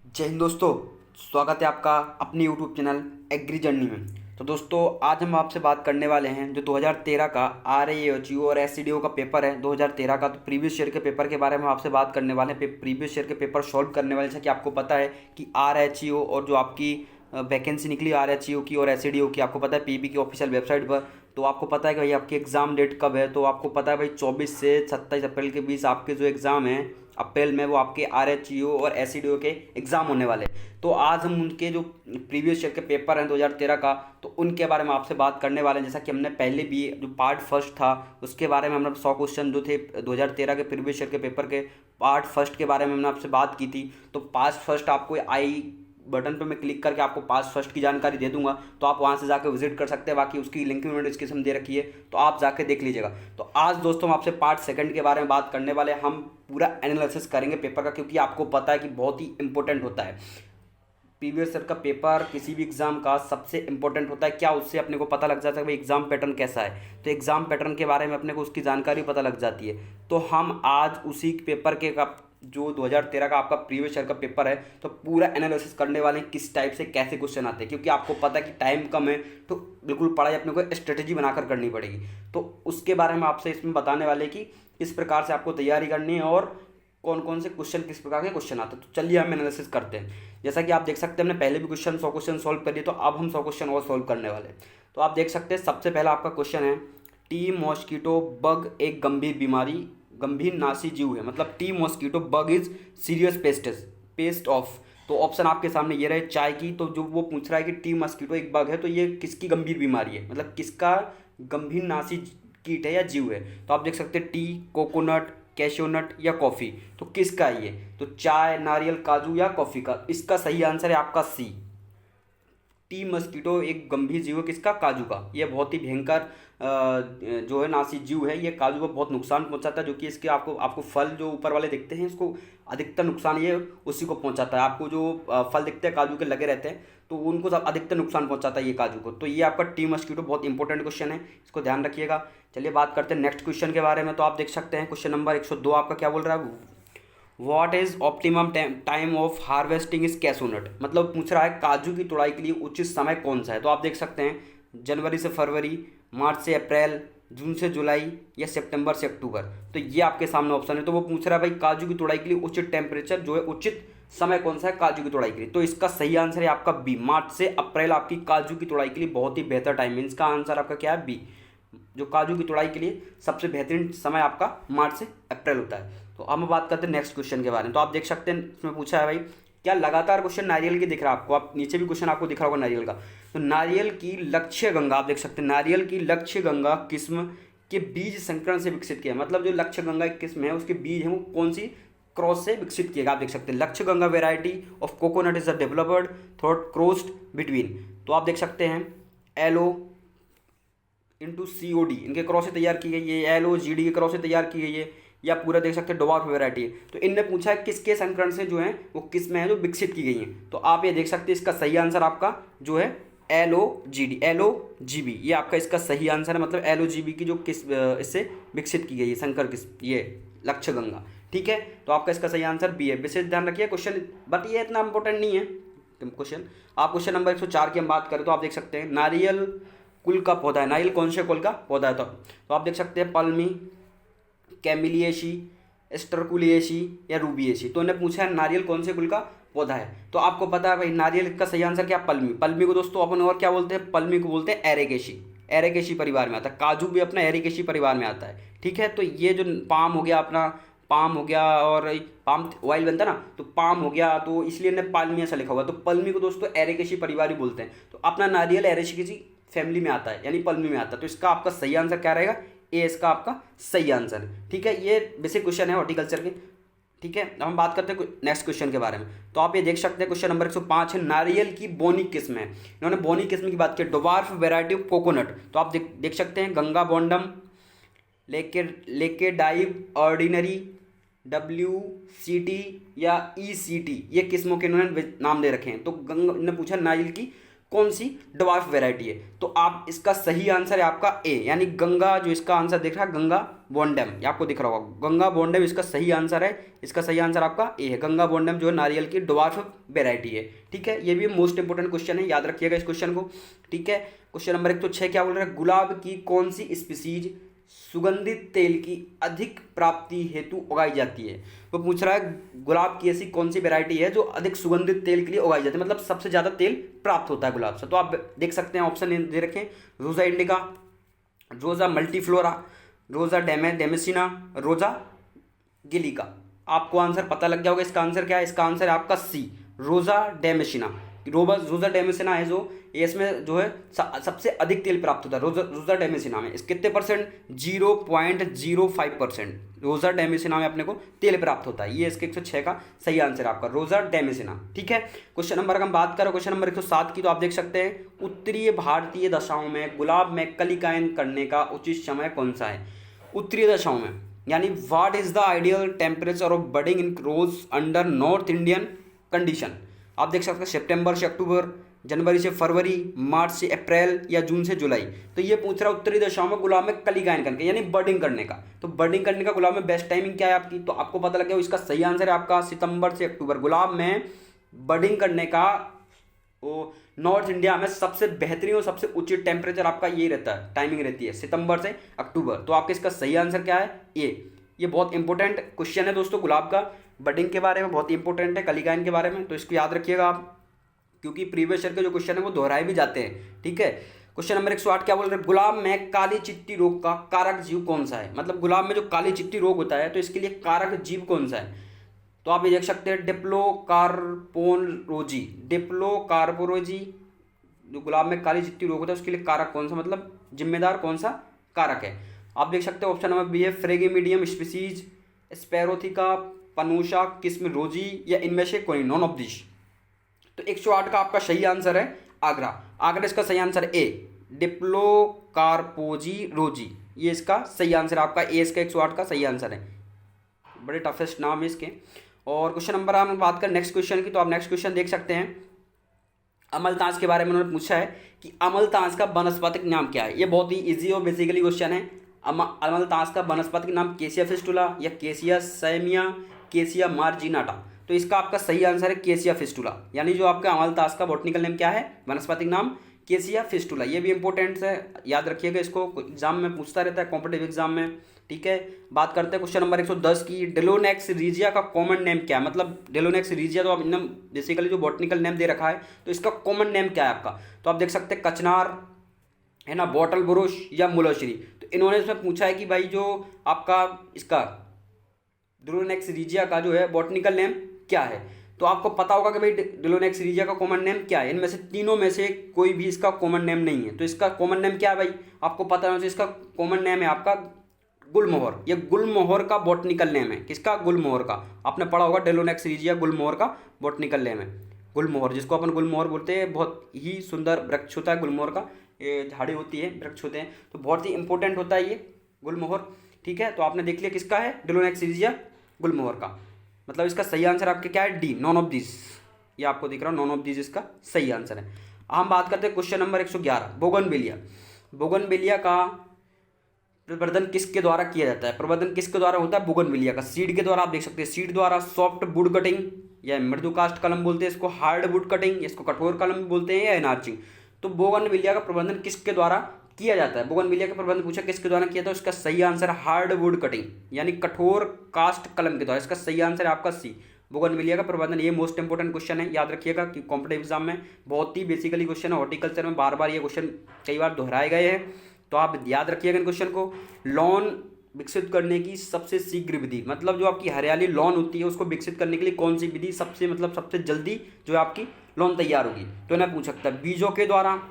जय हिंद दोस्तों। स्वागत है आपका अपने यूट्यूब चैनल एग्री जर्नी में। तो दोस्तों आज हम आपसे बात करने वाले हैं जो 2013 का आरएएचयू और एससीडीओ का पेपर है 2013 का। तो प्रीवियस ईयर के पेपर के बारे में आपसे बात करने वाले हैं। प्रीवियस ईयर के पेपर सॉल्व करने वाले, जैसा कि आपको पता है कि आरएचयू और जो आपकी वैकेंसी निकली आरएचयू की और एससीडीओ की, आपको पता है पीबी की ऑफिशियल वेबसाइट पर। तो आपको पता है कि भाई आपकी एग्ज़ाम डेट कब है। तो आपको पता है भाई 24 से 27 अप्रैल के बीच आपके जो एग्ज़ाम हैं अप्रैल में, वो आपके आरएचयू और एससीडीओ के एग्ज़ाम होने वाले। तो आज हम उनके जो प्रीवियस ईयर के पेपर हैं 2013 का, तो उनके बारे में आपसे बात करने वाले हैं। जैसा कि हमने पहले भी जो पार्ट फर्स्ट था उसके बारे में हमने 100 क्वेश्चन जो थे 2013 के प्रीवियस ईयर के पेपर के पार्ट फर्स्ट के बारे में हमने आपसे बात की थी। तो पार्ट फर्स्ट आपको आई बटन पे मैं क्लिक करके आपको पास फर्स्ट की जानकारी दे दूंगा, तो आप वहां से जाकर विजिट कर सकते हैं। बाकी उसकी लिंक में डिस्क्रिप्शन दे रखी है, तो आप जाके देख लीजिएगा। तो आज दोस्तों हम आपसे पार्ट सेकंड के बारे में बात करने वाले हैं। हम पूरा एनालिसिस करेंगे पेपर का, क्योंकि आपको पता है कि बहुत ही इंपॉर्टेंट होता है प्रीवियस ईयर का पेपर। किसी भी एग्जाम का सबसे इंपॉर्टेंट होता है क्या, उससे अपने को पता लग जाता है भाई एग्जाम पैटर्न कैसा है। तो एग्जाम पैटर्न के बारे में अपने को उसकी जानकारी पता लग जाती है। तो हम आज उसी पेपर के का जो 2013 का आपका प्रीवियस ईयर का पेपर है, तो पूरा एनालिसिस करने वाले हैं किस टाइप से कैसे क्वेश्चन आते हैं। क्योंकि आपको पता है कि टाइम कम है, तो बिल्कुल पढ़ाई अपने को स्ट्रेटेजी बनाकर करनी पड़ेगी। तो उसके बारे में आपसे इसमें बताने वाले कि किस प्रकार से आपको तैयारी करनी है और कौन कौन से क्वेश्चन किस प्रकार के क्वेश्चन आते हैं। तो चलिए हम एनालिसिस करते हैं। जैसा कि आप देख सकते हैं हमने पहले भी 100 क्वेश्चन सॉल्व कर लिए, तो अब हम 100 क्वेश्चन और सॉल्व करने वाले हैं। तो आप देख सकते हैं सबसे पहला आपका क्वेश्चन है, टी मॉस्किटो बग एक गंभीर नासी जीव है। मतलब T mosquito bug is serious paste of. तो ऑप्शन आपके सामने ये रहे चाय की। तो जो वो पूछ रहा है कि टी मॉस्किटो एक बग है, तो ये किसकी गंभीर बीमारी है, मतलब किसका गंभीर नासी कीट है या जीव है। तो आप देख सकते हैं टी, कोकोनट, कैशियोनट या कॉफ़ी। तो किसका है ये, तो चाय, नारियल, काजू या कॉफ़ी का। इसका सही आंसर है आपका सी, टी मस्कीटो एक गंभीर जीव है किसका, काजू का। ये बहुत ही भयंकर जो है नासी जीव है। ये काजू को बहुत नुकसान पहुंचाता है, जो कि इसके आपको फल जो ऊपर वाले दिखते हैं, इसको अधिकतर नुकसान ये उसी को पहुंचाता है। आपको जो फल दिखते हैं काजू के लगे रहते हैं, तो उनको सब अधिकतर नुकसान पहुंचाता है ये काजू को। तो ये आपका टी मस्कीटो बहुत इंपॉर्टेंट क्वेश्चन है, इसको ध्यान रखिएगा। चलिए बात करते हैं नेक्स्ट क्वेश्चन के बारे में। तो आप देख सकते हैं क्वेश्चन नंबर 102 आपका क्या बोल रहा है, what is optimum time of harvesting is cashew nut. मतलब पूछ रहा है काजू की तुड़ाई के लिए उचित समय कौन सा है। तो आप देख सकते हैं जनवरी से फरवरी, मार्च से अप्रैल, जून से जुलाई या सितंबर से अक्टूबर। तो ये आपके सामने ऑप्शन है। तो वो पूछ रहा है भाई काजू की तुड़ाई के लिए उचित टेम्परेचर जो है, उचित समय कौन सा है काजू की तुड़ाई के लिए। तो इसका सही आंसर है आपका बी, मार्च से अप्रैल आपकी काजू की तुड़ाई के लिए बहुत ही बेहतर टाइम है। इसका आंसर आपका क्या है, बी। जो काजू की तुड़ाई के लिए सबसे बेहतरीन समय आपका मार्च से अप्रैल होता है। तो अब हम बात करते हैं नेक्स्ट क्वेश्चन के बारे में। तो आप देख सकते हैं इसमें पूछा है भाई क्या लगातार क्वेश्चन नारियल की दिख रहा है आपको, आप नीचे भी क्वेश्चन आपको दिख रहा होगा नारियल का। तो नारियल की लक्ष्य गंगा, आप देख सकते हैं नारियल की लक्ष्य गंगा किस्म के बीज संकरण से विकसित किया। मतलब जो लक्ष्य गंगा एक किस्म है उसके बीज हैं वो कौन सी क्रॉस से विकसित किएगा। आप देख सकते हैं लक्ष्य Ganga variety of coconut is developed throat crossed between. तो आप देख सकते हैं एलो इंटू सी ओ डी, इनके क्रॉस से तैयार की गई है। एल ओ जी डी के क्रॉस से तैयार की गई है, या पूरा देख सकते हैं डॉवार्फ वैरायटी है। तो इनने पूछा है किसके संकरण से जो है वो किस में है जो विकसित की गई हैं। तो आप ये देख सकते हैं इसका सही आंसर आपका जो है L O G D, L O G B, ये आपका इसका सही आंसर है। मतलब एल ओ जी बी की जो किस इससे विकसित की गई है संकर किस, ये लक्ष्य गंगा। ठीक है, तो आपका इसका सही आंसर बी है। विशेष ध्यान रखिए क्वेश्चन, बट ये इतना इंपॉर्टेंट नहीं है क्वेश्चन। आप क्वेश्चन नंबर 104 की हम बात करें तो आप देख सकते हैं नारियल कुल का पौधा है, नारियल कौन से कुल का पौधा है। तो आप देख सकते हैं पल्मी, कैमिलिएशी, एस्टरकुलिएशी या रूबिएशी। तो उन्हें पूछा है नारियल कौन से कुल का पौधा है। तो आपको पता है भाई नारियल का सही आंसर क्या, पल्मी। पल्मी को दोस्तों अपन और क्या बोलते हैं, पल्मी को बोलते हैं एरेकेशी, एरेकेशी परिवार में आता है। काजू भी अपना एरेकेशी परिवार में आता है। ठीक है, तो ये जो पाम हो गया अपना, पाम हो गया और पाम ऑयल बनता है ना, तो पाम हो गया, तो इसलिए ने पाल्मी ऐसा लिखा हुआ। तो पल्मी को दोस्तों एरेकेशी परिवार ही बोलते हैं। तो अपना नारियल एरेकेशी फैमिली में आता है, यानी पल्मी में आता है। तो इसका आपका सही आंसर क्या रहेगा, ए इसका आपका सही आंसर है। ठीक है, ये बेसिक क्वेश्चन है हॉर्टिकल्चर के। ठीक है, अब हम बात करते हैं नेक्स्ट क्वेश्चन के बारे में। तो आप ये देख सकते हैं क्वेश्चन नंबर 105 है नारियल की बोनी किस्म है। इन्होंने बोनी किस्म की बात की, डॉवार्फ वैरायटी ऑफ कोकोनट। तो आप देख सकते हैं Ganga Bondam, Laccadive, ordinary, W C T या ई सी टी, ये किस्मों के इन्होंने नाम दे रखे हैं। तो गंगा ने पूछा नारियल की कौन सी ड्वार्फ वेराइटी है। तो आप इसका सही आंसर है आपका ए, यानी गंगा, जो इसका आंसर दिख रहा है गंगा बोंडम, ये आपको दिख रहा होगा गंगा बोंडम इसका सही आंसर है। इसका सही आंसर आपका ए है, गंगा बोंडम जो है नारियल की ड्वार्फ वेराइटी है। ठीक है, ये भी मोस्ट इंपोर्टेंट क्वेश्चन है, याद रखिएगा इस क्वेश्चन को। ठीक है, क्वेश्चन नंबर 106 क्या बोल रहा है, गुलाब की कौन सी स्पीसीज सुगंधित तेल की अधिक प्राप्ति हेतु उगाई जाती है। वो पूछ रहा है गुलाब की ऐसी कौन सी वैरायटी है जो अधिक सुगंधित तेल के लिए उगाई जाती है, मतलब सबसे ज़्यादा तेल प्राप्त होता है गुलाब से। तो आप देख सकते हैं ऑप्शन दे रखे, रोजा इंडिका, रोजा मल्टीफ्लोरा, रोजा डेमेसिना, रोजा गिलिका। आपको आंसर पता लग गया होगा इसका आंसर क्या है। इसका आंसर है आपका सी, रोजा डेमेसिना। रोजा डेमेसिना है जो इसमें जो है सबसे अधिक तेल प्राप्त होता है रोजा डेमेसिना में। इस कितने परसेंट, 0.05% रोजा डेमेसिना में अपने को तेल प्राप्त होता है। ये इसके 106 का सही आंसर है आपका, रोजा डेमेसिना। ठीक है, क्वेश्चन नंबर अगर हम बात करें क्वेश्चन नंबर 107 की, तो आप देख सकते हैं उत्तरीय भारतीय दशाओं में गुलाब में कलिकायन करने का उचित समय कौन सा है। उत्तरीय दशाओं में यानी what is the ideal temperature of budding in rose under north Indian condition. आप देख सकते हैं सितंबर से अक्टूबर, जनवरी से फरवरी, मार्च से अप्रैल या जून से जुलाई। तो ये पूछ रहा है उत्तरी दशाओं में गुलाब में कलिकायन करने यानी बर्डिंग करने का। तो बर्डिंग करने का गुलाब में बेस्ट टाइमिंग क्या है आपकी, तो आपको पता लग गया इसका सही आंसर है आपका सितंबर से अक्टूबर। गुलाब में बर्डिंग करने का वो नॉर्थ इंडिया में सबसे बेहतरीन और सबसे उचित टेम्परेचर आपका ये रहता है, टाइमिंग रहती है सितंबर से अक्टूबर। तो आपका इसका सही आंसर क्या है, ये बहुत इंपॉर्टेंट क्वेश्चन है दोस्तों, गुलाब का बडिंग के बारे में बहुत इंपॉर्टेंट है, कलिकायन के बारे में। तो इसको याद रखिएगा आप, क्योंकि प्रीवियस ईयर के जो क्वेश्चन है वो दोहराए भी जाते हैं। ठीक है, क्वेश्चन नंबर 108 क्या बोल रहे हैं, गुलाब में काली चिट्टी रोग का कारक जीव कौन सा है। मतलब गुलाब में जो काली चिट्टी रोग होता है तो इसके लिए कारक जीव कौन सा है। तो आप ये देख सकते हैं डिप्लोकार्पोरोजी, डिप्लोकार्पोरोजी। जो गुलाब में काली चिट्टी रोग होता है उसके लिए कारक कौन सा, मतलब जिम्मेदार कौन सा कारक है। आप देख सकते हैं ऑप्शन नंबर बी है फ्रेगेमीडियम स्पीसीज, स्पैरोथिका, पनूसा, किस्म रोजी, या इनमें से कोई, नॉन ऑफ दिस। तो 108 का आपका सही आंसर है आगरा। आगरा इसका सही आंसर ए, डिप्लोकार्पोजी रोजी, ये इसका सही आंसर आपका ए, इसका 108 का सही आंसर है। बड़े टफेस्ट नाम है इसके। और क्वेश्चन नंबर हम बात करें नेक्स्ट क्वेश्चन की, तो आप नेक्स्ट क्वेश्चन देख सकते हैं अमलताज के बारे में उन्होंने पूछा है कि अमलताज का वनस्पतिक नाम क्या है। ये बहुत ही इजी और बेसिकली क्वेश्चन है। अमलताज का वनस्पतिक नाम केसिया फिस्टुला या केसिया सैमिया, केसिया मार्जिनाटा। तो इसका आपका सही आंसर है केसिया फिस्टुला, यानी जो आपका अमलताज का बॉटनिकल नेम क्या है, वनस्पतिक नाम केसिया फिस्टुला। ये भी इंपॉर्टेंट है, याद रखिएगा इसको, एग्जाम में पूछता रहता है, कॉम्पिटेटिव एग्जाम में। ठीक है, बात करते हैं क्वेश्चन नंबर 110 की, डेलोनेक्स रीजिया का कॉमन नेम क्या है। मतलब डेलोनेक्स रीजिया तो आप बेसिकली जो बॉटनिकल नेम दे रखा है तो इसका कॉमन नेम क्या है आपका। तो आप देख सकते हैं कचनार है ना, बॉटल बुरुश या मुलश्री। तो इन्होंने इसमें पूछा है कि भाई जो आपका इसका डेलोनेक्स रीजिया का जो है बॉटनिकल नेम क्या है। तो आपको पता होगा कि भाई डेलोनेक्स रीजिया का कॉमन नेम क्या है। इनमें से तीनों में से कोई भी इसका कॉमन नेम नहीं है। तो इसका कॉमन नेम क्या है भाई, आपको पता होना चाहिए। इसका कॉमन नेम है आपका गुलमोहर। ये गुलमोहर का बॉटनिकल नेम है, किसका, गुलमोहर का। आपने पढ़ा होगा डेलोनेक्स रीजिया गुलमोहर का बॉटनिकल नेम है। गुलमोहर, जिसको अपन गुलमोहर बोलते हैं, बहुत ही सुंदर वृक्ष होता है गुलमोहर का, ये झाड़ी होती है, वृक्ष होते हैं, तो बहुत ही इंपॉर्टेंट होता है ये गुलमोहर। ठीक है, तो आपने देख लिया किसका है, डेलोनेक्स रीजिया गुलमोहर का। मतलब इसका सही आंसर आपके क्या है, डी, नॉन ऑफ दिस। ये आपको दिख रहा है, नॉन ऑफ दिस इसका सही आंसर है। हम बात करते हैं क्वेश्चन नंबर 111, बोगनवेलिया। बोगनवेलिया का प्रवर्धन किसके द्वारा किया जाता है। प्रवर्धन किसके द्वारा होता है, बोगनवेलिया का सीड के द्वारा। आप देख सकते हैं सीड द्वारा, सॉफ्ट वुड कटिंग या मृदु कास्ट कलम बोलते हैं इसको, हार्ड वुड कटिंग, इसको कठोर कलम बोलते हैं, या एनार्चिंग। तो बोगनवेलिया का प्रबंधन किसके द्वारा किया जाता है। बोगनवेलिया का प्रबंधन पूछा किसके द्वारा किया था, उसका सही आंसर हार्ड वुड कटिंग यानी कठोर कास्ट कलम के द्वारा। इसका सही आंसर है आपका सी, बोगनवेलिया का प्रबंधन। ये मोस्ट इंपोर्टेंट क्वेश्चन है, याद रखिएगा कि कॉम्पिटेटिव एग्जाम में बहुत ही बेसिकली क्वेश्चन है। हॉर्टिकल्चर में बार बार ये क्वेश्चन कई बार दोहराए गए हैं, तो आप याद रखिएगा इन क्वेश्चन को। लॉन विकसित करने की सबसे शीघ्र विधि, मतलब जो आपकी हरियाली लॉन होती है उसको विकसित करने के लिए कौन सी विधि सबसे सबसे जल्दी जो है आपकी लॉन तैयार होगी। तो इन्हें पूछ सकता है बीजों के द्वारा,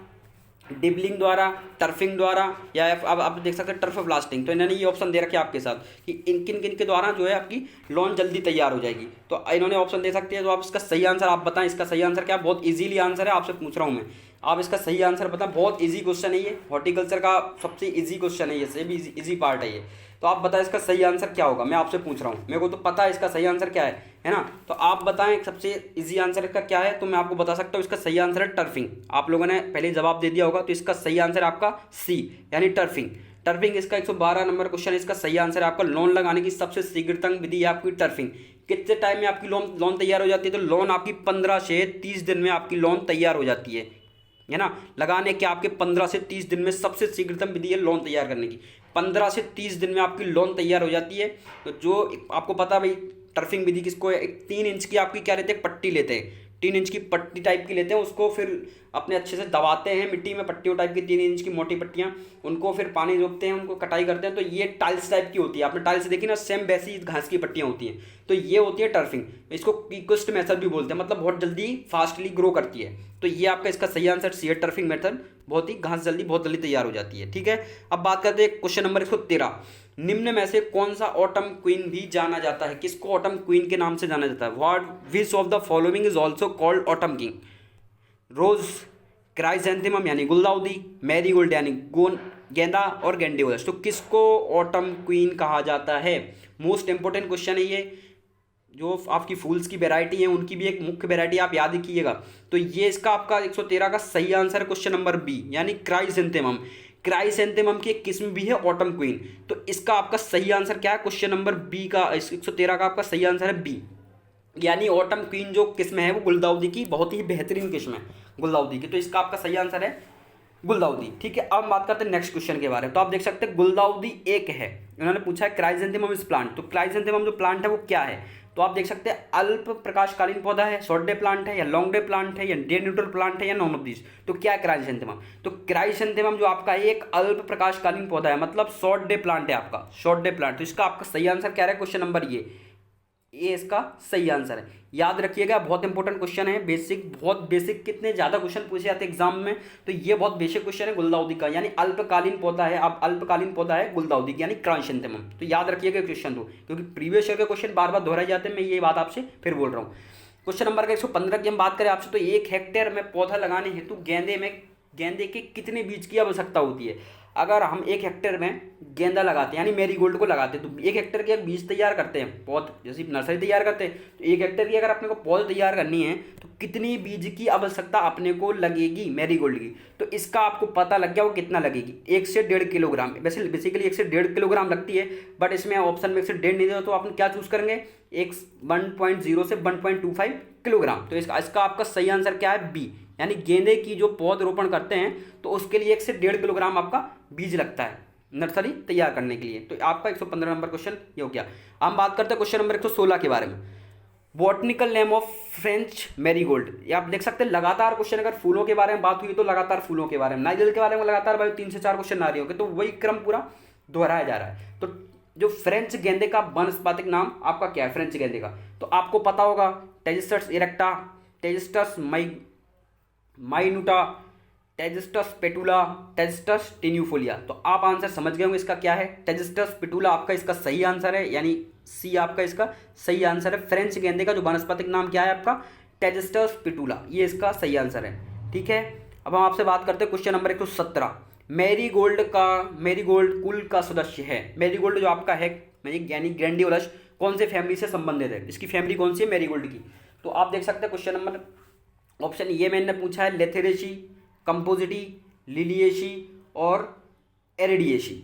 डिबलिंग द्वारा, टर्फिंग द्वारा, या अब आप देख सकते हैं टर्फ ब्लास्टिंग। तो इन्होंने ये ऑप्शन दे रखे आपके साथ कि इन किन किन के द्वारा जो है आपकी लॉन जल्दी तैयार हो जाएगी। तो इन्होंने ऑप्शन दे सकते हैं। तो आप इसका सही आंसर आप बताएं, इसका सही आंसर क्या, बहुत इजीली आंसर है, आपसे पूछ रहा हूँ मैं, आप इसका सही आंसर बताएं। बहुत ईजी क्वेश्चन है ये, हॉर्टिकल्चर का सबसे ईजी क्वेश्चन है, ये भी ईजी पार्ट है ये। तो आप बताएं इसका सही आंसर क्या होगा। मैं आपसे पूछ रहा हूँ, मेरे को तो पता है इसका सही आंसर क्या है ना। तो आप बताएं सबसे इजी आंसर इसका क्या है। तो मैं आपको बता सकता हूँ इसका सही आंसर है टर्फिंग। आप लोगों ने पहले जवाब दे दिया होगा, तो इसका सही आंसर आपका सी यानी टर्फिंग। टर्फिंग इसका 112 नंबर क्वेश्चन, इसका सही आंसर है आपका लोन लगाने की सबसे शीघ्रतम विधि है आपकी टर्फिंग। कितने टाइम में आपकी लोन तैयार हो जाती है? तो लोन आपकी 15 से 30 दिन में आपकी लोन तैयार हो जाती है ना। लगाने के आपके 15 से 30 दिन में सबसे शीघ्रतम विधि है लोन तैयार करने की। 15 से 30 दिन में आपकी लोन तैयार हो जाती है। तो जो आपको पता भाई टर्फिंग विधि किसको है, एक 3 इंच की आपकी क्या लेते हैं, पट्टी लेते हैं, 3 इंच की पट्टी टाइप की लेते हैं, उसको फिर अपने अच्छे से दबाते हैं मिट्टी में, पट्टियों टाइप की 3 इंच की मोटी पट्टियाँ, उनको फिर पानी रोकते हैं, उनको कटाई करते हैं। तो ये टाइल्स टाइप की होती है, आपने टाइल्स देखी ना, सेम वैसी घास की पट्टियाँ होती हैं। तो ये होती है टर्फिंग। इसको क्विकेस्ट मेथड भी बोलते हैं, मतलब बहुत जल्दी फास्टली ग्रो करती है। तो ये आपका इसका सही आंसर सी है टर्फिंग मेथड। बहुत ही घास बहुत जल्दी तैयार हो जाती है। ठीक है, अब बात करते हैं क्वेश्चन नंबर 113। निम्न में से कौन सा ऑटम क्वीन भी जाना जाता है? किसको ऑटम क्वीन के नाम से जाना जाता है? What which of the following is also called autumn king? Rose, chrysanthemum यानी गुलदाउदी, मैरीगोल्ड यानी गेंदा और गेंडेवल्स। तो किसको ऑटम क्वीन कहा जाता है? मोस्ट इंपोर्टेंट क्वेश्चन है ये। जो आपकी फूल्स की वैरायटी है उनकी भी एक मुख्य वैरायटी आप याद कीजिएगा। तो ये इसका आपका 113 का सही आंसर है क्वेश्चन नंबर बी यानी क्राइसेंथेमम। क्राइसेंथेमम की एक किस्म भी है ऑटम क्वीन। तो इसका आपका सही आंसर क्या है? क्वेश्चन नंबर बी का 113 का आपका सही आंसर है बी यानी ऑटम क्वीन जो किस्म है वो गुलदाउदी की बहुत ही बेहतरीन किस्म है गुलदाउदी की। तो इसका आपका सही आंसर है गुलदाउदी। ठीक है, अब बात करते हैं नेक्स्ट क्वेश्चन के बारे में। तो आप देख सकते हैं गुलदाउदी एक है, उन्होंने पूछा है क्राइसेंथेमम इस प्लांट। तो क्राइसेंथेमम जो प्लांट है वो क्या है? तो आप देख सकते हैं अल्प प्रकाशकालीन पौधा है, शॉर्ट डे प्लांट है या लॉन्ग डे प्लांट है या डे न्यूट्रल प्लांट है या नॉन ऑफ दिस। तो क्या है क्राइसेंथेमम? तो क्राइसेंथेमम जो आपका एक अल्प प्रकाशकालीन पौधा है, मतलब शॉर्ट डे प्लांट है आपका, शॉर्ट डे प्लांट। तो इसका आपका सही आंसर क्या है? क्वेश्चन नंबर ये इसका सही आंसर है। याद रखिएगा, बहुत इंपॉर्टेंट क्वेश्चन है, बेसिक, बहुत बेसिक। कितने ज़्यादा क्वेश्चन पूछे जाते हैं एग्जाम में, तो ये बहुत बेसिक क्वेश्चन है गुलदाउदी का, यानी अल्पकालीन पौधा है। अब अल्पकालीन पौधा है गुलदाउदी यानी क्राइसेंथेमम। तो याद रखिएगा क्वेश्चन तो, क्योंकि प्रीवियस ईयर के क्वेश्चन बार बार दोहराए जाते हैं। मैं ये बात आपसे फिर बोल रहा हूँ। क्वेश्चन नंबर 115 की हम बात करें आपसे, तो 1 हेक्टेयर में पौधा लगाने हेतु गेंदे के कितने बीज की आवश्यकता होती है? अगर हम 1 हेक्टेयर में गेंदा लगाते हैं यानी मैरीगोल्ड को लगाते हैं, तो 1 हेक्टेयर के एक बीज तैयार करते हैं, पौध जैसे नर्सरी तैयार करते हैं। तो 1 हेक्टेयर की अगर अपने को पौध तैयार करनी है तो कितनी बीज की आवश्यकता अपने को लगेगी मैरीगोल्ड की? तो इसका आपको पता लग गया वो कितना लगेगी, 1 से 1.5 किलोग्राम। वैसे बेसिकली 1 से 1.5 किलोग्राम लगती है, बट इसमें ऑप्शन में 1 से 1.5 नहीं दिया, तो आप क्या चूज करेंगे? 1.0 से 1.25 किलोग्राम। तो इसका आपका सही आंसर क्या है? बी यानी गेंदे की जो पौध रोपण करते हैं तो उसके लिए 1 से 1.5 किलोग्राम आपका बीज लगता है नर्सरी तैयार करने के लिए। तो आपका 115 नंबर क्वेश्चन ये हो गया। हम बात करते हैं क्वेश्चन नंबर 116 के बारे में। Botanical name of French marigold. ये आप देख सकते हैं लगातार क्वेश्चन, अगर फूलों के बारे में बात हुई तो लगातार फूलों के बारे में, नारियल के बारे में लगातार भाई 3 से 4 क्वेश्चन आ रहे होंगे। तो वही क्रम पूरा दोहराया जा रहा है। तो जो फ्रेंच गेंदे का वानस्पतिक नाम आपका क्या है फ्रेंच गेंदे का? तो आपको पता होगा टेजिस्टस इरेक्टा, टेजिस्टस माइनुटा, टेजिस्टस पेटुला, टेजिस्टस टेन्यूफोलिया। तो आप आंसर समझ गए होंगे इसका क्या है। टेजिस्टस पेटुला आपका इसका सही आंसर है, यानी सी आपका इसका सही आंसर है। फ्रेंच गेंदे का जो वानस्पतिक नाम क्या है आपका? टेजिस्टस पेटुला, ये इसका सही आंसर है। ठीक है, अब हम आपसे बात करते हैं क्वेश्चन नंबर 117। मैरीगोल्ड कुल का सदस्य है। मैरीगोल्ड जो आपका है यानी ग्रैंडियोलस कौन से फैमिली से संबंधित है? इसकी फैमिली कौन सी है मैरीगोल्ड की? तो आप देख सकते हैं क्वेश्चन नंबर ऑप्शन ये मैंने पूछा है लेथेरेसी, कंपोजिटी, लिलिएसी और एरिडिएसी।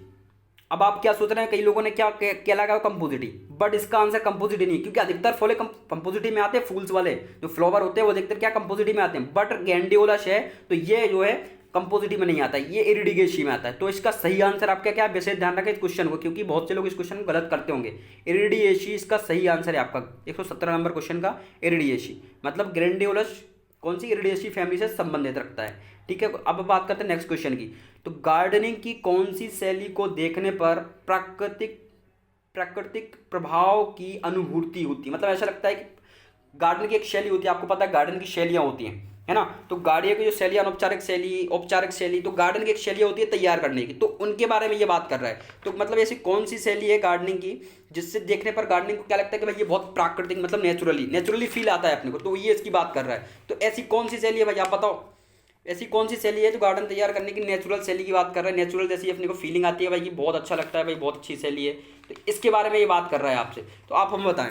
अब आप क्या सोच रहे हैं, कई लोगों ने क्या लगा कंपोजिटी, बट इसका आंसर कंपोजिटी नहीं, क्योंकि अधिकतर फूल कंपोजिटी में आते हैं। फूल्स वाले जो फ्लावर होते हैं वो अधिकतर क्या कंपोजिटी में आते हैं, बट ग्रैंडियोलस है तो ये जो है कंपोजिटी में नहीं आता, ये इरिडिगेसी में आता है। तो इसका सही आंसर आपका क्या है? वैसे ध्यान रखें इस क्वेश्चन को, क्योंकि बहुत से लोग इस क्वेश्चन को गलत करते होंगे। इरिडिएसी इसका सही आंसर है आपका 117 नंबर क्वेश्चन का। इरिडिएसी मतलब ग्रैंडियोलस कौन सी इरिडिएसी फैमिली से संबंधित रखता है। ठीक है, अब बात करते हैं नेक्स्ट क्वेश्चन की। तो गार्डनिंग की कौन सी शैली को देखने पर प्राकृतिक प्रभाव की अनुभूति होती है? मतलब ऐसा लगता है कि गार्डन की एक शैली होती है, आपको पता है गार्डन की शैलियाँ होती हैं, है ना। तो गार्डनिंग की जो शैली, अनौपचारिक शैली, औपचारिक शैली, तो गार्डन की एक शैली होती है तैयार करने की, तो उनके बारे में ये बात कर रहा है। तो मतलब ऐसी कौन सी शैली है गार्डनिंग की जिससे देखने पर गार्डनिंग को क्या लगता है कि भाई ये बहुत प्राकृतिक, मतलब नेचुरली फील आता है अपने को, तो ये इसकी बात कर रहा है। तो ऐसी कौन सी शैली है भाई, आप बताओ। ऐसी कौन सी शैली है जो गार्डन तैयार करने की नेचुरल शैली की बात कर रहा है, नेचुरल जैसी अपने को फीलिंग आती है भाई कि बहुत अच्छा लगता है भाई, बहुत अच्छी शैली है, तो इसके बारे में ये बात कर रहा है आपसे। तो आप हम बताएं।